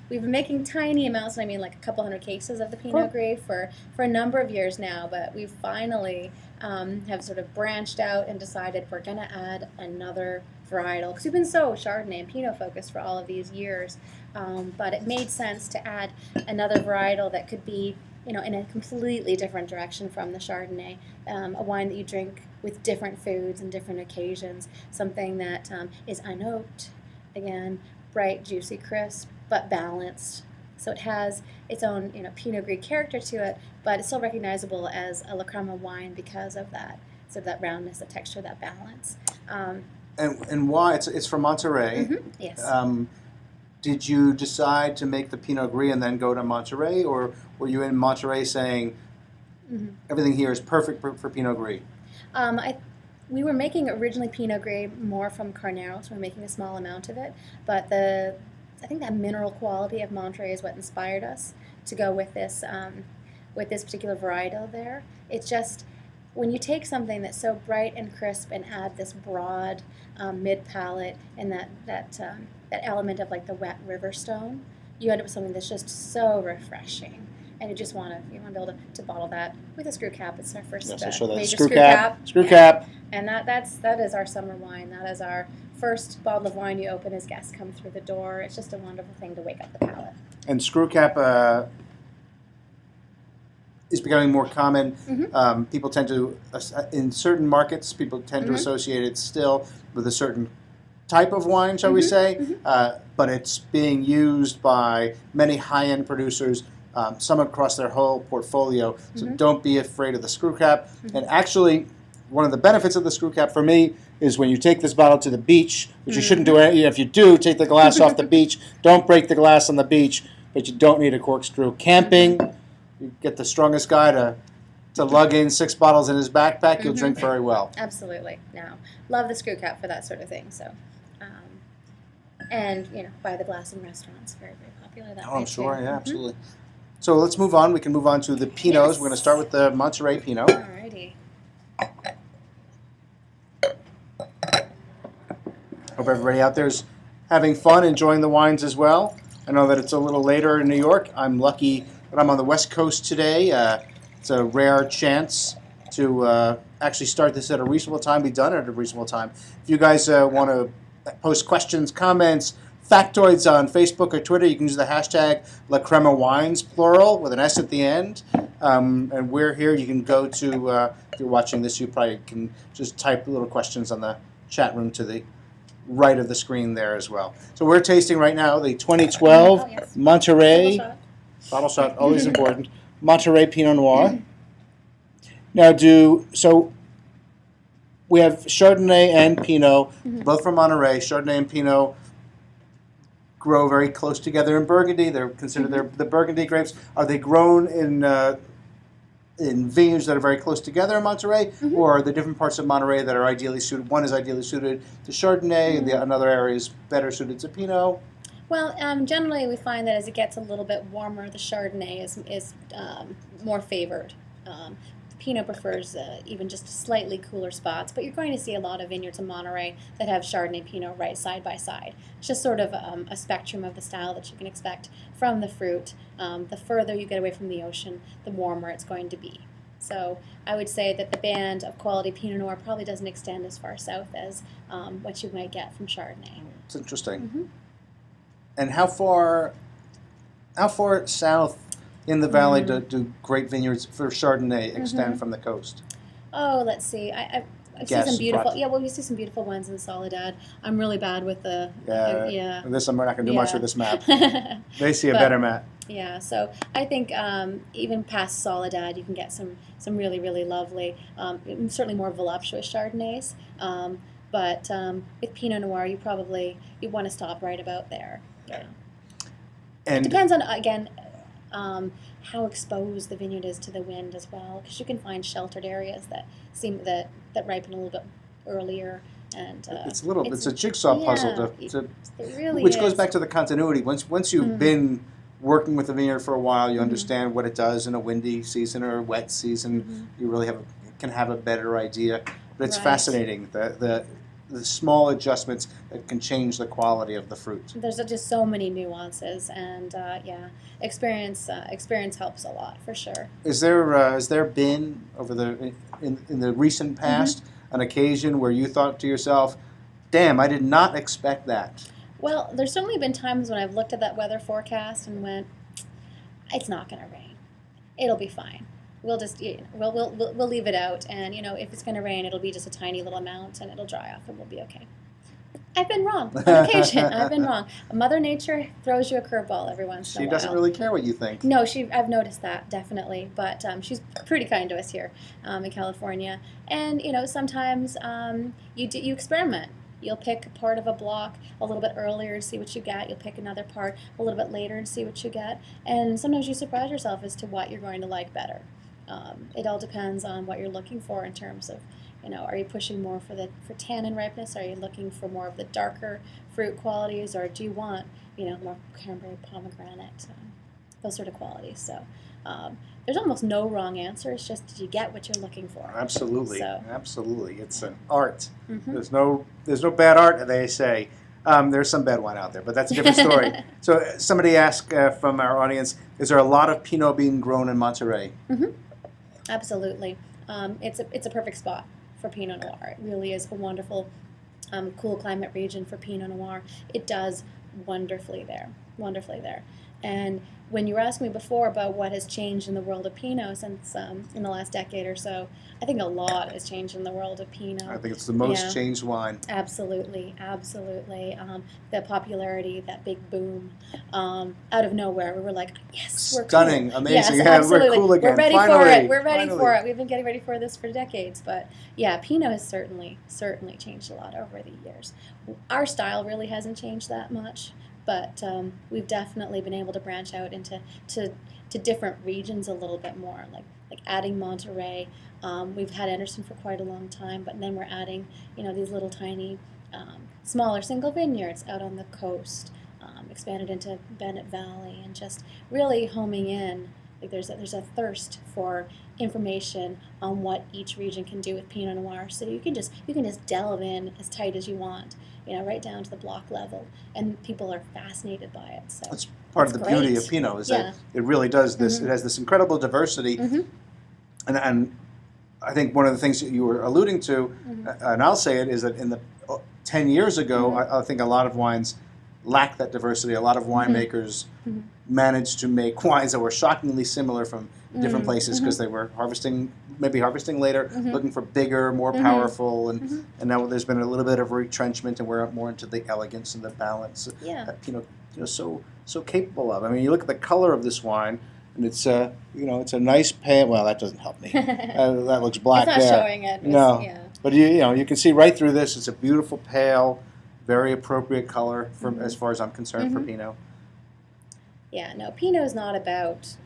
We've been making tiny amounts, I mean like a couple hundred cases of the Pinot Gris for a number of years now, but we've finally have sort of branched out and decided we're going to add another varietal, because we've been so Chardonnay and Pinot focused for all of these years, but it made sense to add another varietal that could be in a completely different direction from the Chardonnay. A wine that you drink with different foods and different occasions. Something that is unoaked, again, bright, juicy, crisp, but balanced. So it has its own, Pinot Gris character to it, but it's still recognizable as a La Crema wine because of that, sort of that roundness, that texture, that balance. And why? It's from Monterey. Yes. Did you decide to make the Pinot Gris and then go to Monterey, or were you in Monterey saying everything here is perfect for Pinot Gris? We were making originally Pinot Gris more from Carnero, so we're making a small amount of it. But I think that mineral quality of Monterey is what inspired us to go with this particular varietal there. It's just when you take something that's so bright and crisp and add this broad mid palate and that element of like the wet river stone, you end up with something that's just so refreshing. And you just want to be able to bottle that with a screw cap. It's our first major screw cap. Screw cap. And that is our summer wine. That is our first bottle of wine you open as guests come through the door. It's just a wonderful thing to wake up the palate. And screw cap is becoming more common. People tend to, in certain markets, people tend to associate it still with a certain type of wine, shall we say. But it's being used by many high-end producers, some across their whole portfolio. So don't be afraid of the screw cap. And actually, one of the benefits of the screw cap for me is when you take this bottle to the beach, which you shouldn't do. If you do, take the glass off the beach. Don't break the glass on the beach, but you don't need a corkscrew. Camping, you get the strongest guy to lug in 6 bottles in his backpack. You'll drink very well. Absolutely. No, love the screw cap for that sort of thing. So, and buy the glass in restaurants, very very popular. That I'm sure. too. Yeah, absolutely. So let's move on. We can move on to the Pinots. Yes. We're going to start with the Monterey Pinot. Alrighty. Hope everybody out there is having fun, enjoying the wines as well. I know that it's a little later in New York. I'm lucky that I'm on the West Coast today. It's a rare chance to actually start this at a reasonable time, be done at a reasonable time. If you guys want to post questions, comments, factoids on Facebook or Twitter, you can use the hashtag La Crema Wines, plural, with an S at the end. And we're here. You can go to, if you're watching this, you probably can just type little questions on the chat room to the right of the screen there as well. So we're tasting right now the 2012 Monterey, bottle shot, always important, Monterey Pinot Noir. Now we have Chardonnay and Pinot, both from Monterey. Chardonnay and Pinot grow very close together in Burgundy. They're considered the Burgundy grapes. Are they grown in vineyards that are very close together in Monterey, or are there different parts of Monterey that are ideally suited? One is ideally suited to Chardonnay, and another area is better suited to Pinot. Well, generally we find that as it gets a little bit warmer, the Chardonnay is more favored. Pinot prefers even just slightly cooler spots, but you're going to see a lot of vineyards in Monterey that have Chardonnay Pinot right side by side. It's just sort of a spectrum of the style that you can expect from the fruit. The further you get away from the ocean, the warmer it's going to be. So I would say that the band of quality Pinot Noir probably doesn't extend as far south as what you might get from Chardonnay. It's interesting. And how far south in the valley do great vineyards for Chardonnay extend from the coast? Oh, let's see. I see some beautiful. Yeah, well, we see some beautiful ones in Soledad. I'm really bad with the. This we're not going to do much with this map. They see a better map. Yeah, so I think even past Soledad, you can get some really really lovely, certainly more voluptuous Chardonnays. But with Pinot Noir, you want to stop right about there. Yeah. And it depends on how exposed the vineyard is to the wind as well, because you can find sheltered areas that ripen a little bit earlier, and it's a jigsaw puzzle really which goes back to the continuity. Once you've been working with the vineyard for a while, you understand what it does in a windy season or a wet season. You really can have a better idea. But it's fascinating the small adjustments that can change the quality of the fruit. There's just so many nuances, and experience helps a lot for sure. Has there been in the recent past an occasion where you thought to yourself, "Damn, I did not expect that"? Well, there's certainly been times when I've looked at that weather forecast and went, "It's not going to rain." it'll be fine. We'll just we'll leave it out, and if it's going to rain, it'll be just a tiny little amount, and it'll dry off, and we'll be okay. I've been wrong on occasion. I've been wrong. Mother Nature throws you a curveball every once in a while. She doesn't really care what you think. No, I've noticed that, definitely. But she's pretty kind to us here in California. And sometimes you experiment. You'll pick part of a block a little bit earlier and see what you get. You'll pick another part a little bit later and see what you get. And sometimes you surprise yourself as to what you're going to like better. It all depends on what you're looking for in terms of, are you pushing more for tannin ripeness? Are you looking for more of the darker fruit qualities, or do you want, more cranberry, pomegranate, those sort of qualities? So there's almost no wrong answer. It's just, did you get what you're looking for? Absolutely, absolutely. It's an art. Mm-hmm. There's no bad art, they say. There's some bad wine out there, but that's a different story. So somebody asked from our audience, is there a lot of Pinot being grown in Monterey? Mm-hmm. Absolutely. It's a perfect spot for Pinot Noir. It really is a wonderful, cool climate region for Pinot Noir. It does wonderfully there. And when you were asking me before about what has changed in the world of Pinot since in the last decade or so, I think a lot has changed in the world of Pinot. I think it's the most changed wine. Absolutely. The popularity, that big boom, out of nowhere, we were like, yes, we're stunning, cool. amazing. Yes, absolutely. We're cool again. We're ready Finally, for it. We're ready finally. for it. We've been getting ready for this for decades. But yeah, Pinot has certainly changed a lot over the years. Our style really hasn't changed that much. But we've definitely been able to branch out into different regions a little bit more, like adding Monterey. We've had Anderson for quite a long time, but then we're adding, these little tiny, smaller single vineyards out on the coast, expanded into Bennett Valley, and just really homing in. Like there's a thirst for information on what each region can do with Pinot Noir, so you can just delve in as tight as you want. Right down to the block level, and people are fascinated by it. So that's part of the beauty of Pinot, is that it really does this. Mm-hmm. It has this incredible diversity, mm-hmm. and I think one of the things that you were alluding to, mm-hmm. And I'll say it, is that in the 10 years ago, mm-hmm. I think a lot of wines lacked that diversity. A lot of winemakers mm-hmm. managed to make wines that were shockingly similar from different places because mm-hmm. they were harvesting later, mm-hmm. looking for bigger, more mm-hmm. powerful, and now there's been a little bit of retrenchment, and we're more into the elegance and the balance that Pinot so capable of. I mean, you look at the color of this wine, and it's it's a nice pale. Well, that doesn't help me. That looks black. It's not there. showing it. No, but you can see right through this. It's a beautiful pale, very appropriate color for as far as I'm concerned for Pinot. Yeah, no, Pinot is not about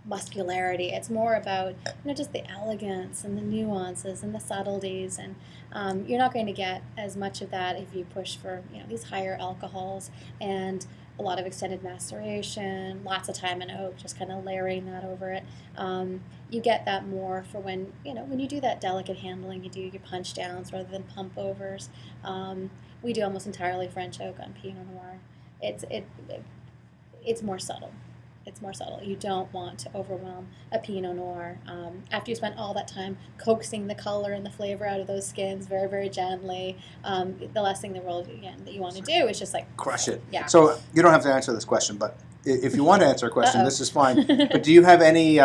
muscularity. It's more about just the elegance and the nuances and the subtleties, and you're not going to get as much of that if you push for these higher alcohols and a lot of extended maceration, lots of time in oak, just kind of layering that over it. You get that more for when you do that delicate handling, you do your punch downs rather than pump overs. We do almost entirely French oak on Pinot Noir. It's more subtle. It's more subtle. You don't want to overwhelm a Pinot Noir. After you spend all that time coaxing the color and the flavor out of those skins very, very gently, the last thing in the world that you want to do is just crush it. Yeah. So you don't have to answer this question, but if you want to answer a question, this is fine. But do you have any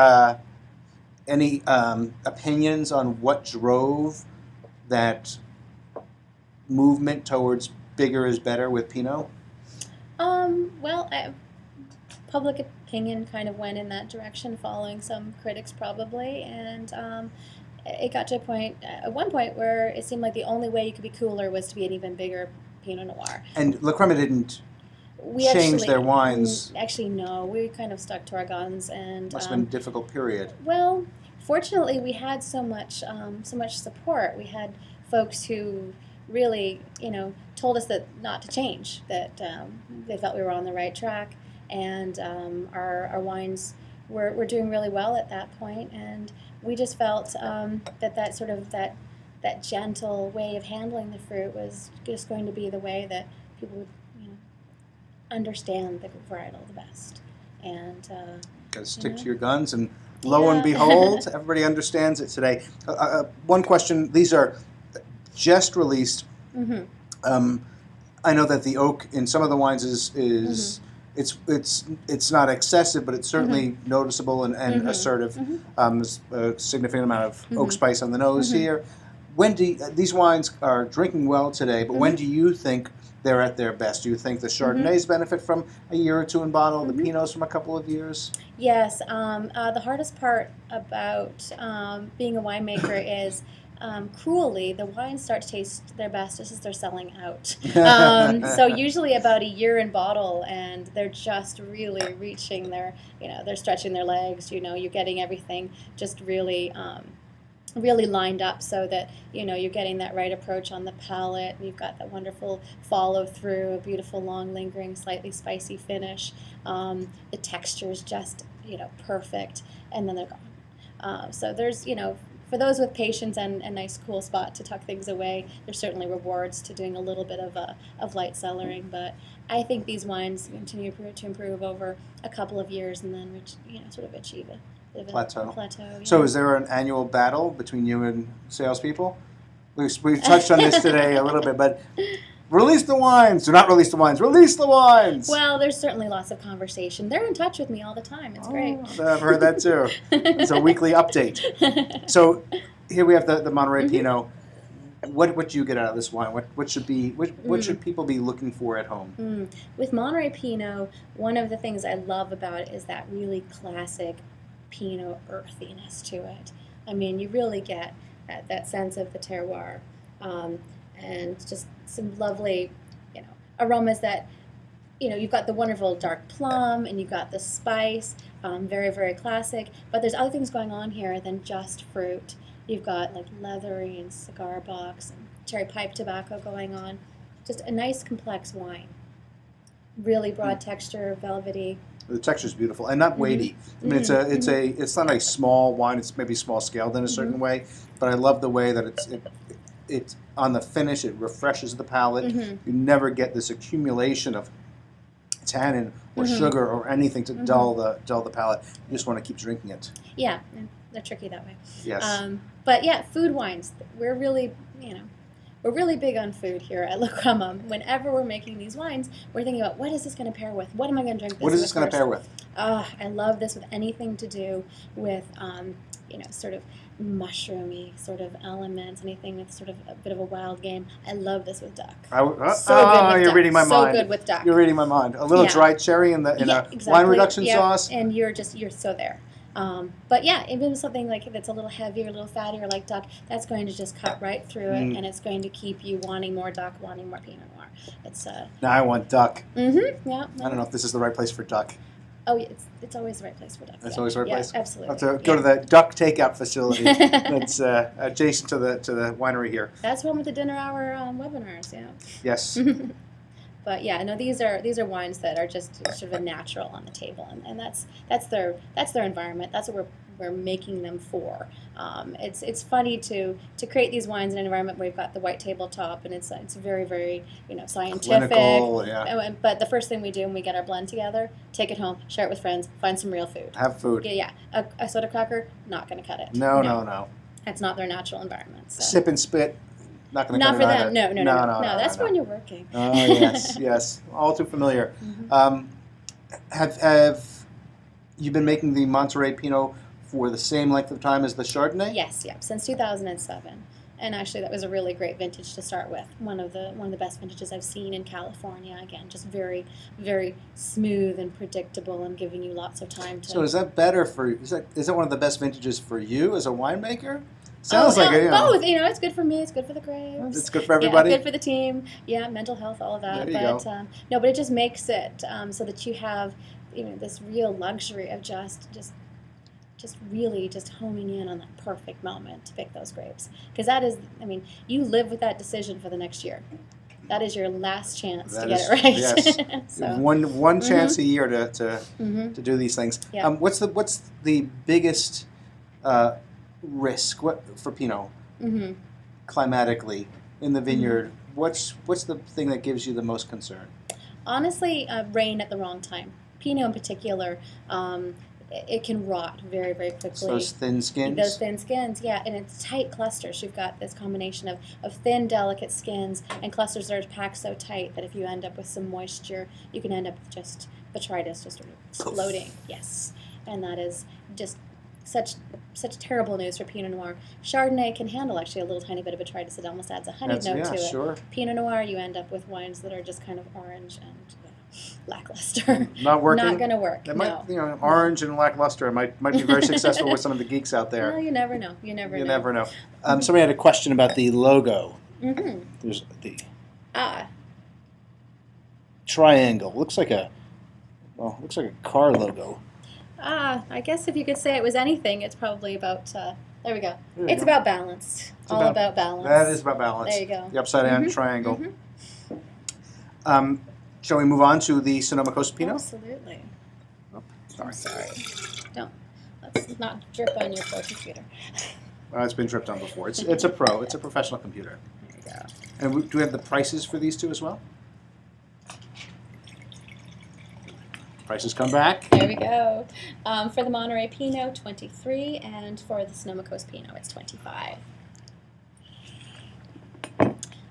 opinions on what drove that movement towards bigger is better with Pinot? Public opinion kind of went in that direction, following some critics probably, and it got to at one point where it seemed like the only way you could be cooler was to be an even bigger Pinot Noir. And La Crema didn't change their wines? Actually, no. We kind of stuck to our guns, and must have been a difficult period. Well, fortunately, we had so much support. We had folks who really, told us that not to change, that they felt we were on the right track. And our wines were doing really well at that point, and we just felt that sort of that gentle way of handling the fruit was just going to be the way that people would understand the varietal the best. And got to stick to your guns, and lo and behold, everybody understands it today. One question: these are just released. Mm-hmm. I know that the oak in some of the wines is it's not excessive, but it's certainly noticeable and assertive. There's a significant amount of oak spice on the nose here. When do these wines are drinking well today? But when do you think they're at their best? Do you think the Chardonnays benefit from a year or two in bottle, the Pinots from a couple of years? Yes. The hardest part about being a winemaker is cruelly, the wines start to taste their best just as they're selling out. So usually about a year in bottle, and they're just really reaching their, they're stretching their legs. You're getting everything just really. Really lined up so that you're getting that right approach on the palate, and you've got that wonderful follow through, a beautiful long lingering slightly spicy finish. The texture is just perfect, and then they're gone. So there's for those with patience and a nice cool spot to tuck things away, there's certainly rewards to doing a little bit of light cellaring. But I think these wines continue to improve over a couple of years, and then sort of achieve a plateau. Yeah. So is there an annual battle between you and salespeople? We've touched on this today a little bit, but release the wines. Do not release the wines. Release the wines. Well, there's certainly lots of conversation. They're in touch with me all the time. It's great. I've heard that too. It's a weekly update. So here we have the Monterey Pinot. What do you get out of this wine? What should people be looking for at home? With Monterey Pinot, one of the things I love about it is that really classic Pinot earthiness to it. I mean, you really get that sense of the terroir, and just some lovely, aromas that, you've got the wonderful dark plum, and you've got the spice, very, very classic. But there's other things going on here than just fruit. You've got like leathery and cigar box and cherry pipe tobacco going on. Just a nice complex wine. Really broad texture, velvety. The texture is beautiful and not weighty. I mean, it's not a small wine. It's maybe small scaled in a certain way, but I love the way that it's on the finish. It refreshes the palate. You never get this accumulation of tannin or sugar or anything to dull the palate. You just want to keep drinking it. Yeah, they're tricky that way. Yes. But yeah, food wines. We're really big on food here at La Crema. Whenever we're making these wines, we're thinking about what is this going to pair with? What am I going to drink this with? What is this going to pair with? I love this with anything to do with, sort of mushroomy sort of elements, anything with sort of a bit of a wild game. I love this with duck. You're reading my mind. So good with duck. You're reading my mind. A little dried cherry in a wine reduction sauce. And you're so there. But yeah, even something like that's a little heavier, a little fattier like duck, that's going to just cut right through it, and it's going to keep you wanting more duck, wanting more Pinot Noir. It's Now I want duck. Yeah. I don't know if this is the right place for duck. Oh, it's always the right place for duck. It's always the right place. Absolutely. I'll have to go to the duck takeout facility that's adjacent to the winery here. That's one with the dinner hour webinars. Yeah. Yes. But yeah, no, these are wines that are just sort of a natural on the table, and that's their environment. That's what we're making them for. It's funny to create these wines in an environment where you've got the white tabletop, and it's very, very scientific. Clinical, yeah. But the first thing we do when we get our blend together, take it home, share it with friends, find some real food. Have food. Yeah. A soda cracker, not going to cut it. No. That's not their natural environment. So. Sip and spit. Not going to cut it either. No. That's when you're working. Oh, yes. All too familiar. Have you been making the Monterey Pinot for the same length of time as the Chardonnay? Yes, since 2007. And actually, that was a really great vintage to start with. One of the best vintages I've seen in California. Again, just very, very smooth and predictable, and giving you lots of time to. So is that better for? Is that one of the best vintages for you as a winemaker? Sounds like it. Both. It's good for me. It's good for the grapes. It's good for everybody. Yeah, good for the team. Yeah, mental health, all of that. There you go. No, but it just makes it so that you have this real luxury of just really just honing in on that perfect moment to pick those grapes, because that is, you live with that decision for the next year. That is your last chance to get it right. Yes. So. One chance a year to do these things. Yeah. What's the biggest risk for Pinot climatically in the vineyard? What's the thing that gives you the most concern? Honestly, rain at the wrong time. Pinot in particular, it can rot very, very quickly. So those thin skins? Those thin skins, yeah. And it's tight clusters. You've got this combination of thin, delicate skins and clusters that are packed so tight that if you end up with some moisture, you can end up with just botrytis just sort of exploding. Yes, and that is just such terrible news for Pinot Noir. Chardonnay can handle actually a little tiny bit of botrytis. It almost adds a honeyed note to it. Sure. Pinot Noir, you end up with wines that are just kind of orange and lackluster. Not working. Not going to work. It might, orange and lackluster might be very successful with some of the geeks out there. Well, you never know. You never know. Somebody had a question about the logo. Mm-hmm. There's the triangle. Looks like a car logo. I guess if you could say it was anything, it's probably about. There we go. It's about balance. All about balance. That is about balance. There you go. The upside down triangle. Shall we move on to the Sonoma Coast Pinot? Absolutely. Oh, I'm sorry. Let's not drip on your poor computer. It's been dripped on before. It's a pro. It's a professional computer. There you go. And do we have the prices for these two as well? Prices come back. There we go. For the Monterey Pinot, 23, and for the Sonoma Coast Pinot, it's 25.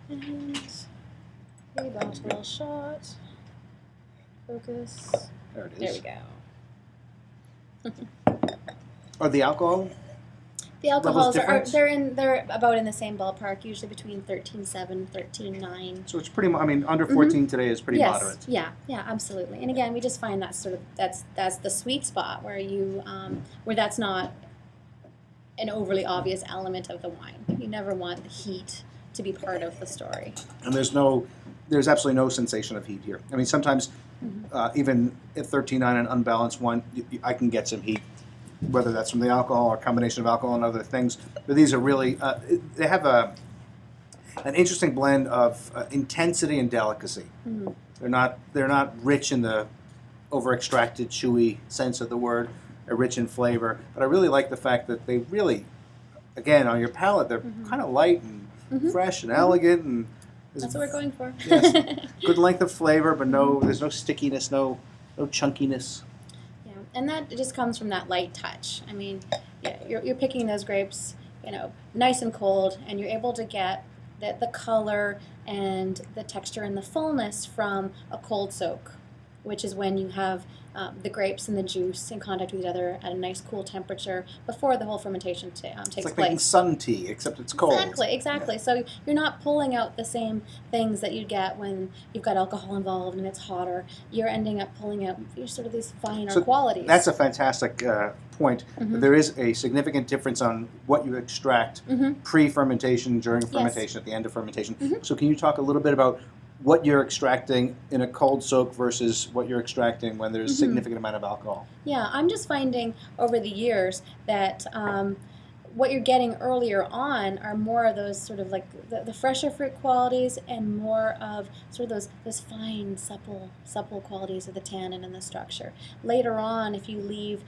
And rebottle shot. Focus. There it is. There we go. Are the alcohol? The alcohols different? they're about in the same ballpark, usually between 13.7, 13.9. So it's pretty. Under 14 today is pretty moderate. Yeah, absolutely. And again, we just find that that's the sweet spot where you where that's not an overly obvious element of the wine. You never want the heat to be part of the story. And there's absolutely no sensation of heat here. I mean, sometimes even at 13.9 an unbalanced wine, I can get some heat, whether that's from the alcohol or a combination of alcohol and other things. But these are really, they have an interesting blend of intensity and delicacy. Mm-hmm. They're not rich in the over-extracted, chewy sense of the word. They're rich in flavor. But I really like the fact that they really, again, on your palate, they're kind of light and fresh and elegant. And that's what we're going for. Yes, good length of flavor, but there's no stickiness, no chunkiness. And that just comes from that light touch. I mean, you're picking those grapes, nice and cold, and you're able to get the color and the texture and the fullness from a cold soak, which is when you have the grapes and the juice in contact with each other at a nice cool temperature before the whole fermentation takes place. It's like making sun tea, except it's cold. Exactly. Yeah. So you're not pulling out the same things that you get when you've got alcohol involved and it's hotter. You're ending up pulling out sort of these finer qualities. That's a fantastic point. There is a significant difference on what you extract pre-fermentation, during fermentation, at the end of fermentation. So can you talk a little bit about what you're extracting in a cold soak versus what you're extracting when there's a significant amount of alcohol? Yeah, I'm just finding over the years that what you're getting earlier on are more of those sort of like the fresher fruit qualities and more of sort of those fine, supple qualities of the tannin and the structure. Later on, if you leave,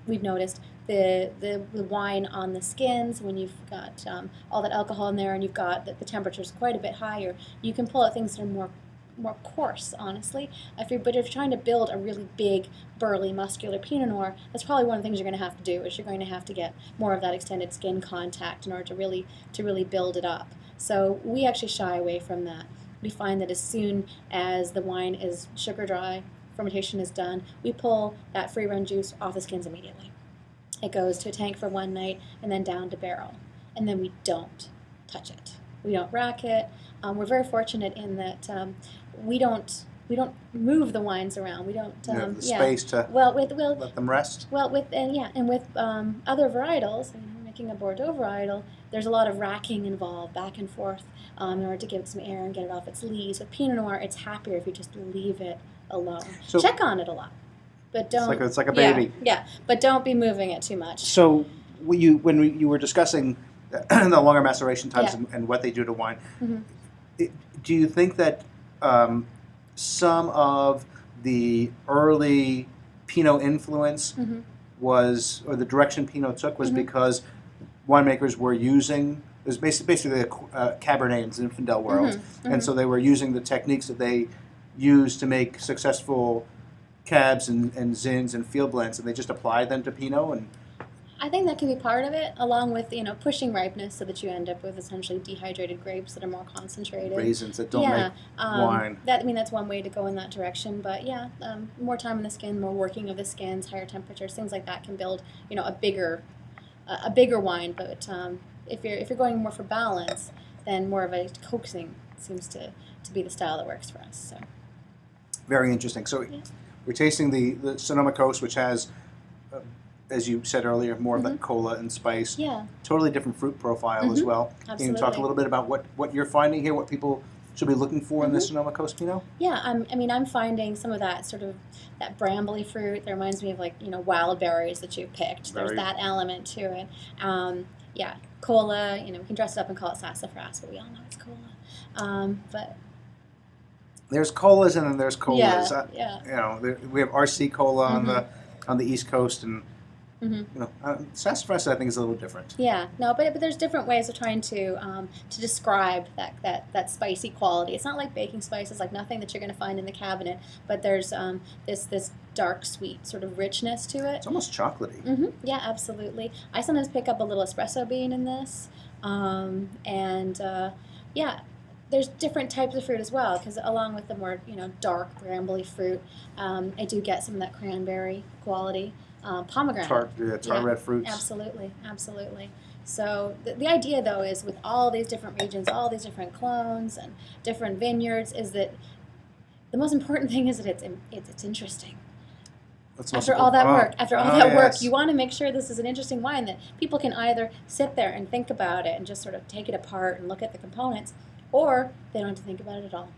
we've noticed the wine on the skins, when you've got all that alcohol in there and you've got the temperature's quite a bit higher, you can pull out things that are more coarse, honestly. But if you're trying to build a really big, burly, muscular Pinot Noir, that's probably one of the things you're going to have to do, is you're going to have to get more of that extended skin contact in order to really build it up. So we actually shy away from that. We find that as soon as the wine is sugar dry, fermentation is done, we pull that free run juice off the skins immediately. It goes to a tank for one night and then down to barrel. And then we don't touch it. We don't rack it. We're very fortunate in that we don't move the wines around. We don't the space to let them rest. Well, with other varietals, making a Bordeaux varietal, there's a lot of racking involved, back and forth, in order to give it some air and get it off its leaves. With Pinot Noir, it's happier if you just leave it alone. So, check on it a lot. But don't. It's like a baby. Yeah, but don't be moving it too much. So when you were discussing the longer maceration times and what they do to wine, do you think that some of the early Pinot influence was, or the direction Pinot took, was because winemakers were using, it was basically the Cabernet and Zinfandel world, and so they were using the techniques that they used to make successful cabs and zins and field blends, and they just applied them to Pinot? And I think that can be part of it, along with pushing ripeness so that you end up with essentially dehydrated grapes that are more concentrated. Raisins that don't make wine. That's one way to go in that direction. But yeah, more time in the skin, more working of the skins, higher temperatures, things like that can build a bigger wine. But if you're going more for balance, then more of a coaxing seems to be the style that works for us. So very interesting. So yeah. we're tasting the Sonoma Coast, which has, as you said earlier, more of that cola and spice. Yeah. Totally different fruit profile as well. Absolutely. Can you talk a little bit about what you're finding here, what people should be looking for in the Sonoma Coast Pinot? Yeah, I'm finding some of that sort of that brambly fruit that reminds me of wild berries that you picked. There's that element to it. Yeah, cola. We can dress it up and call it sassafras, but we all know it's cola. But there's colas and then there's colas. Yeah. We have RC cola on the East Coast, and sassafras I think is a little different. Yeah, no, but there's different ways of trying to describe that spicy quality. It's not like baking spice. It's like nothing that you're going to find in the cabinet, but there's this dark, sweet sort of richness to it. It's almost chocolatey. Yeah, absolutely. I sometimes pick up a little espresso bean in this, yeah. There's different types of fruit as well, because along with the more dark brambly fruit, I do get some of that cranberry quality. Pomegranate. Tart red fruits. Absolutely. So the idea, though, is with all these different regions, all these different clones and different vineyards, is that the most important thing is that it's interesting. After all that work, you want to make sure this is an interesting wine that people can either sit there and think about it and just sort of take it apart and look at the components, or they don't have to think about it at all.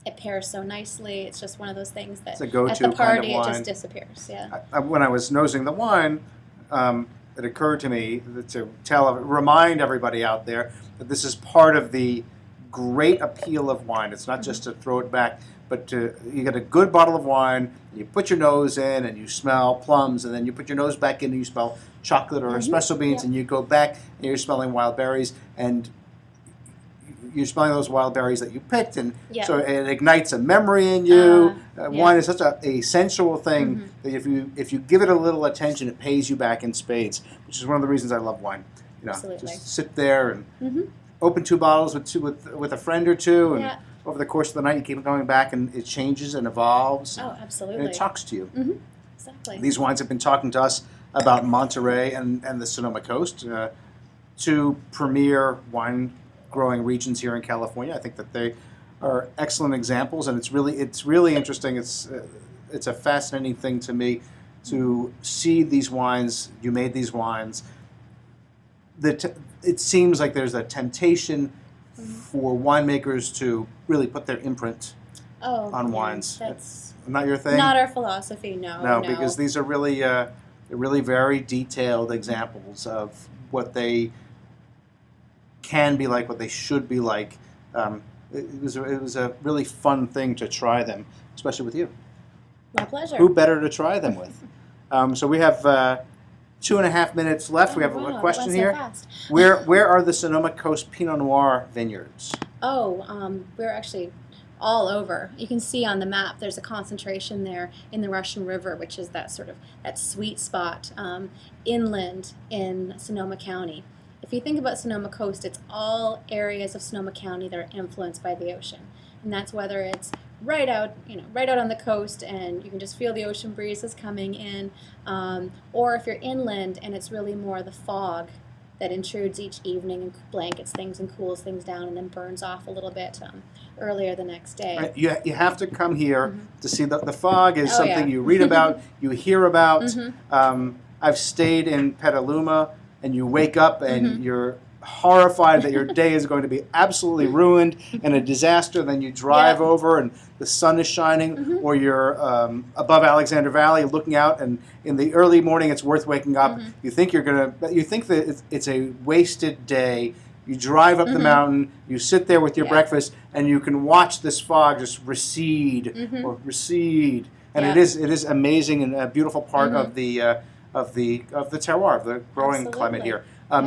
It pairs so nicely. It's just one of those things that at the party it just disappears. Yeah. When I was nosing the wine, it occurred to me to remind everybody out there that this is part of the great appeal of wine. It's not just to throw it back, but you get a good bottle of wine, you put your nose in and you smell plums, and then you put your nose back in and you smell chocolate or espresso beans, and you go back and you're smelling wild berries, and you're smelling those wild berries that you picked, and so it ignites a memory in you. Wine is such a sensual thing that if you give it a little attention, it pays you back in spades, which is one of the reasons I love wine. Absolutely. Just sit there and open 2 bottles with a friend or two, and over the course of the night you keep going back, and it changes and evolves. Oh, absolutely. And it talks to you. Exactly. These wines have been talking to us about Monterey and the Sonoma Coast, 2 premier wine growing regions here in California. I think that they are excellent examples, and it's really interesting. It's a fascinating thing to me to see these wines. You made these wines. It seems like there's a temptation for winemakers to really put their imprint on wines. That's not your thing. Not our philosophy. No. Because these are they're really very detailed examples of what they can be like, what they should be like. It was a really fun thing to try them, especially with you. My pleasure. Who better to try them with? So we have 2.5 minutes left. We have a question here. Fast. Where are the Sonoma Coast Pinot Noir vineyards? We're actually all over. You can see on the map there's a concentration there in the Russian River, which is that sweet spot inland in Sonoma County. If you think about Sonoma Coast, it's all areas of Sonoma County that are influenced by the ocean, and that's whether it's right out on the coast, and you can just feel the ocean breezes coming in, or if you're inland and it's really more the fog that intrudes each evening and blankets things and cools things down and then burns off a little bit earlier the next day. Right. You have to come here to see the fog is something you read about, you hear about. I've stayed in Petaluma, and you wake up and you're horrified that your day is going to be absolutely ruined and a disaster. Then you drive over and the sun is shining, or you're above Alexander Valley looking out, and in the early morning it's worth waking up. You think that it's a wasted day. You drive up the mountain, you sit there with your breakfast, and you can watch this fog just recede, and it is amazing and a beautiful part of the terroir, of the growing climate here.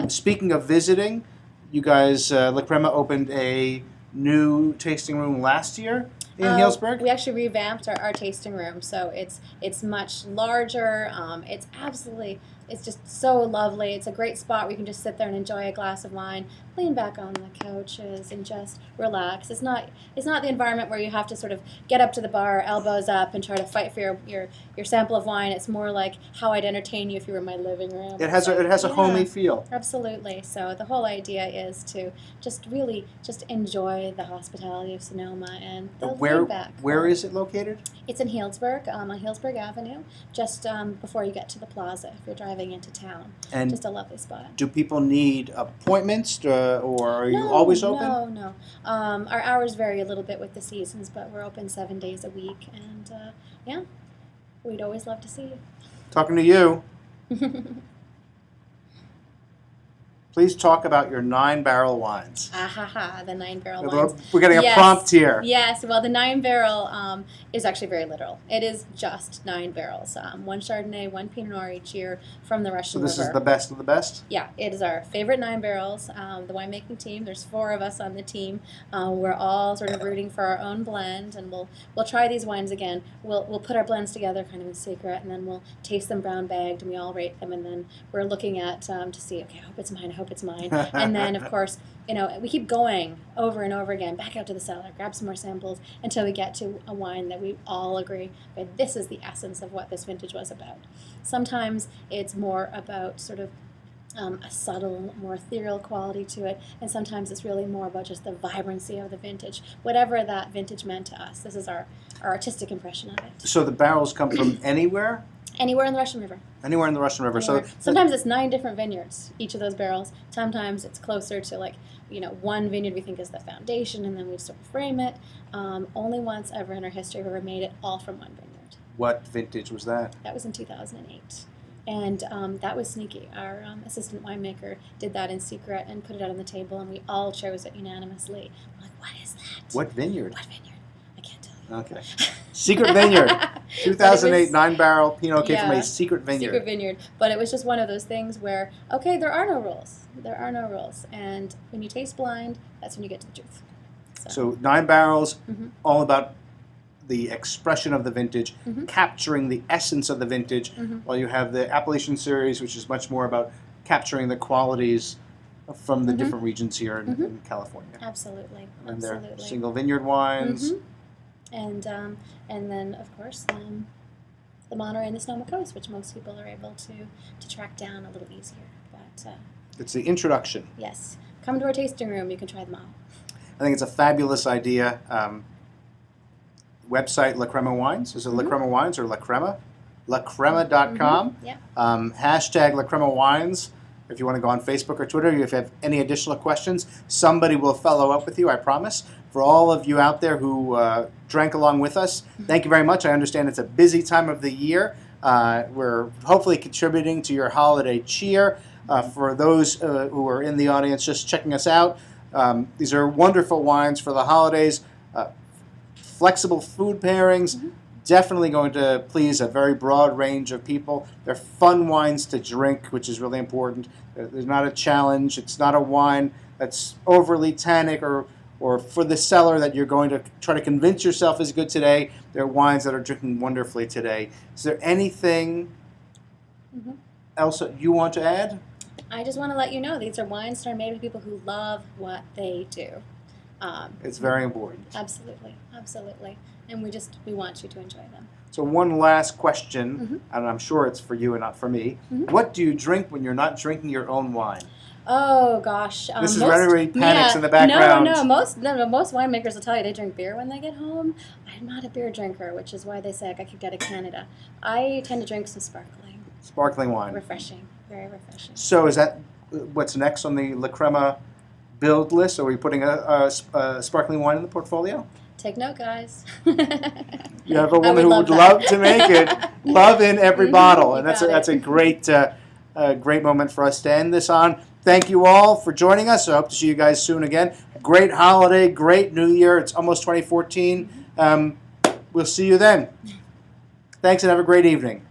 Speaking of visiting, you guys, La Crema opened a new tasting room last year in Healdsburg. We actually revamped our tasting room, so it's much larger. it's just so lovely. It's a great spot where you can just sit there and enjoy a glass of wine, lean back on the couches, and just relax. It's not the environment where you have to sort of get up to the bar, elbows up, and try to fight for your sample of wine. It's more like how I'd entertain you if you were in my living room. It has a homey feel. Absolutely. So the whole idea is to just really just enjoy the hospitality of Sonoma and the laid back. Where is it located? It's in Healdsburg, on Healdsburg Avenue, just before you get to the plaza if you're driving into town. And just a lovely spot. do people need appointments, or are you always open? No. Our hours vary a little bit with the seasons, but we're open 7 days a week, and yeah, we'd always love to see you. Talking to you. Please talk about your 9-barrel wines. The 9-barrel wines. We're getting a prompt here. Yes, well, the 9-barrel is actually very literal. It is just 9 barrels. 1 Chardonnay, 1 Pinot Noir each year from the Russian River. So this is the best of the best? Yeah, it is our favorite 9 barrels. The winemaking team, there's 4 of us on the team. We're all sort of rooting for our own blend, and we'll try these wines again. We'll put our blends together kind of in secret, and then we'll taste them brown bagged, and we all rate them, and then we're looking at to see, okay, I hope it's mine, I hope it's mine. And then, of course, we keep going over and over again, back out to the cellar, grab some more samples until we get to a wine that we all agree, okay, this is the essence of what this vintage was about. Sometimes it's more about sort of a subtle, more ethereal quality to it, and sometimes it's really more about just the vibrancy of the vintage. Whatever that vintage meant to us, this is our artistic impression of it. So the barrels come from anywhere? Anywhere in the Russian River. Anywhere in the Russian River. Anywhere. So sometimes it's 9 different vineyards, each of those barrels. Sometimes it's closer to one vineyard we think is the foundation, and then we sort of frame it. Only once ever in our history have we ever made it all from one vineyard. What vintage was that? That was in 2008. And that was sneaky. Our assistant winemaker did that in secret and put it out on the table, and we all chose it unanimously. We're like, what is that? What vineyard? What vineyard? I can't tell you. Okay. Secret vineyard. 2008 9-barrel Pinot came from a secret vineyard. Secret vineyard. But it was just one of those things where, okay, there are no rules. There are no rules. And when you taste blind, that's when you get to the truth. So 9 barrels, all about the expression of the vintage, capturing the essence of the vintage, while you have the Appellation series, which is much more about capturing the qualities from the different regions here in California. Absolutely. And they're single vineyard wines. And then, of course, the Monterey and the Sonoma Coast, which most people are able to track down a little easier. But it's the introduction. Yes. Come to our tasting room. You can try them all. I think it's a fabulous idea. Website La Crema Wines. Is it La Crema Wines or La Crema? LaCrema.com. Yeah. Hashtag La Crema Wines. If you want to go on Facebook or Twitter, if you have any additional questions, somebody will follow up with you, I promise. For all of you out there who drank along with us, thank you very much. I understand it's a busy time of the year. We're hopefully contributing to your holiday cheer. For those who are in the audience just checking us out, these are wonderful wines for the holidays. Flexible food pairings, definitely going to please a very broad range of people. They're fun wines to drink, which is really important. There's not a challenge. It's not a wine that's overly tannic or for the cellar that you're going to try to convince yourself is good today. They're wines that are drinking wonderfully today. Is there anything else that you want to add? I just want to let you know these are wines that are made by people who love what they do. It's very important. Absolutely, absolutely. And we want you to enjoy them. So one last question, and I'm sure it's for you and not for me. What do you drink when you're not drinking your own wine? Oh gosh, this is where everybody panics in the background. No, most winemakers will tell you they drink beer when they get home. I'm not a beer drinker, which is why they say I got kicked out of Canada. I tend to drink some sparkling. Sparkling wine. Refreshing, very refreshing. So is that what's next on the La Crema build list? Are we putting a sparkling wine in the portfolio? Take note, guys. You have a woman who would love to make it. Love in every bottle, and that's a great great moment for us to end this on. Thank you all for joining us. I hope to see you guys soon again. Great holiday, great New Year. It's almost 2014. We'll see you then. Thanks and have a great evening.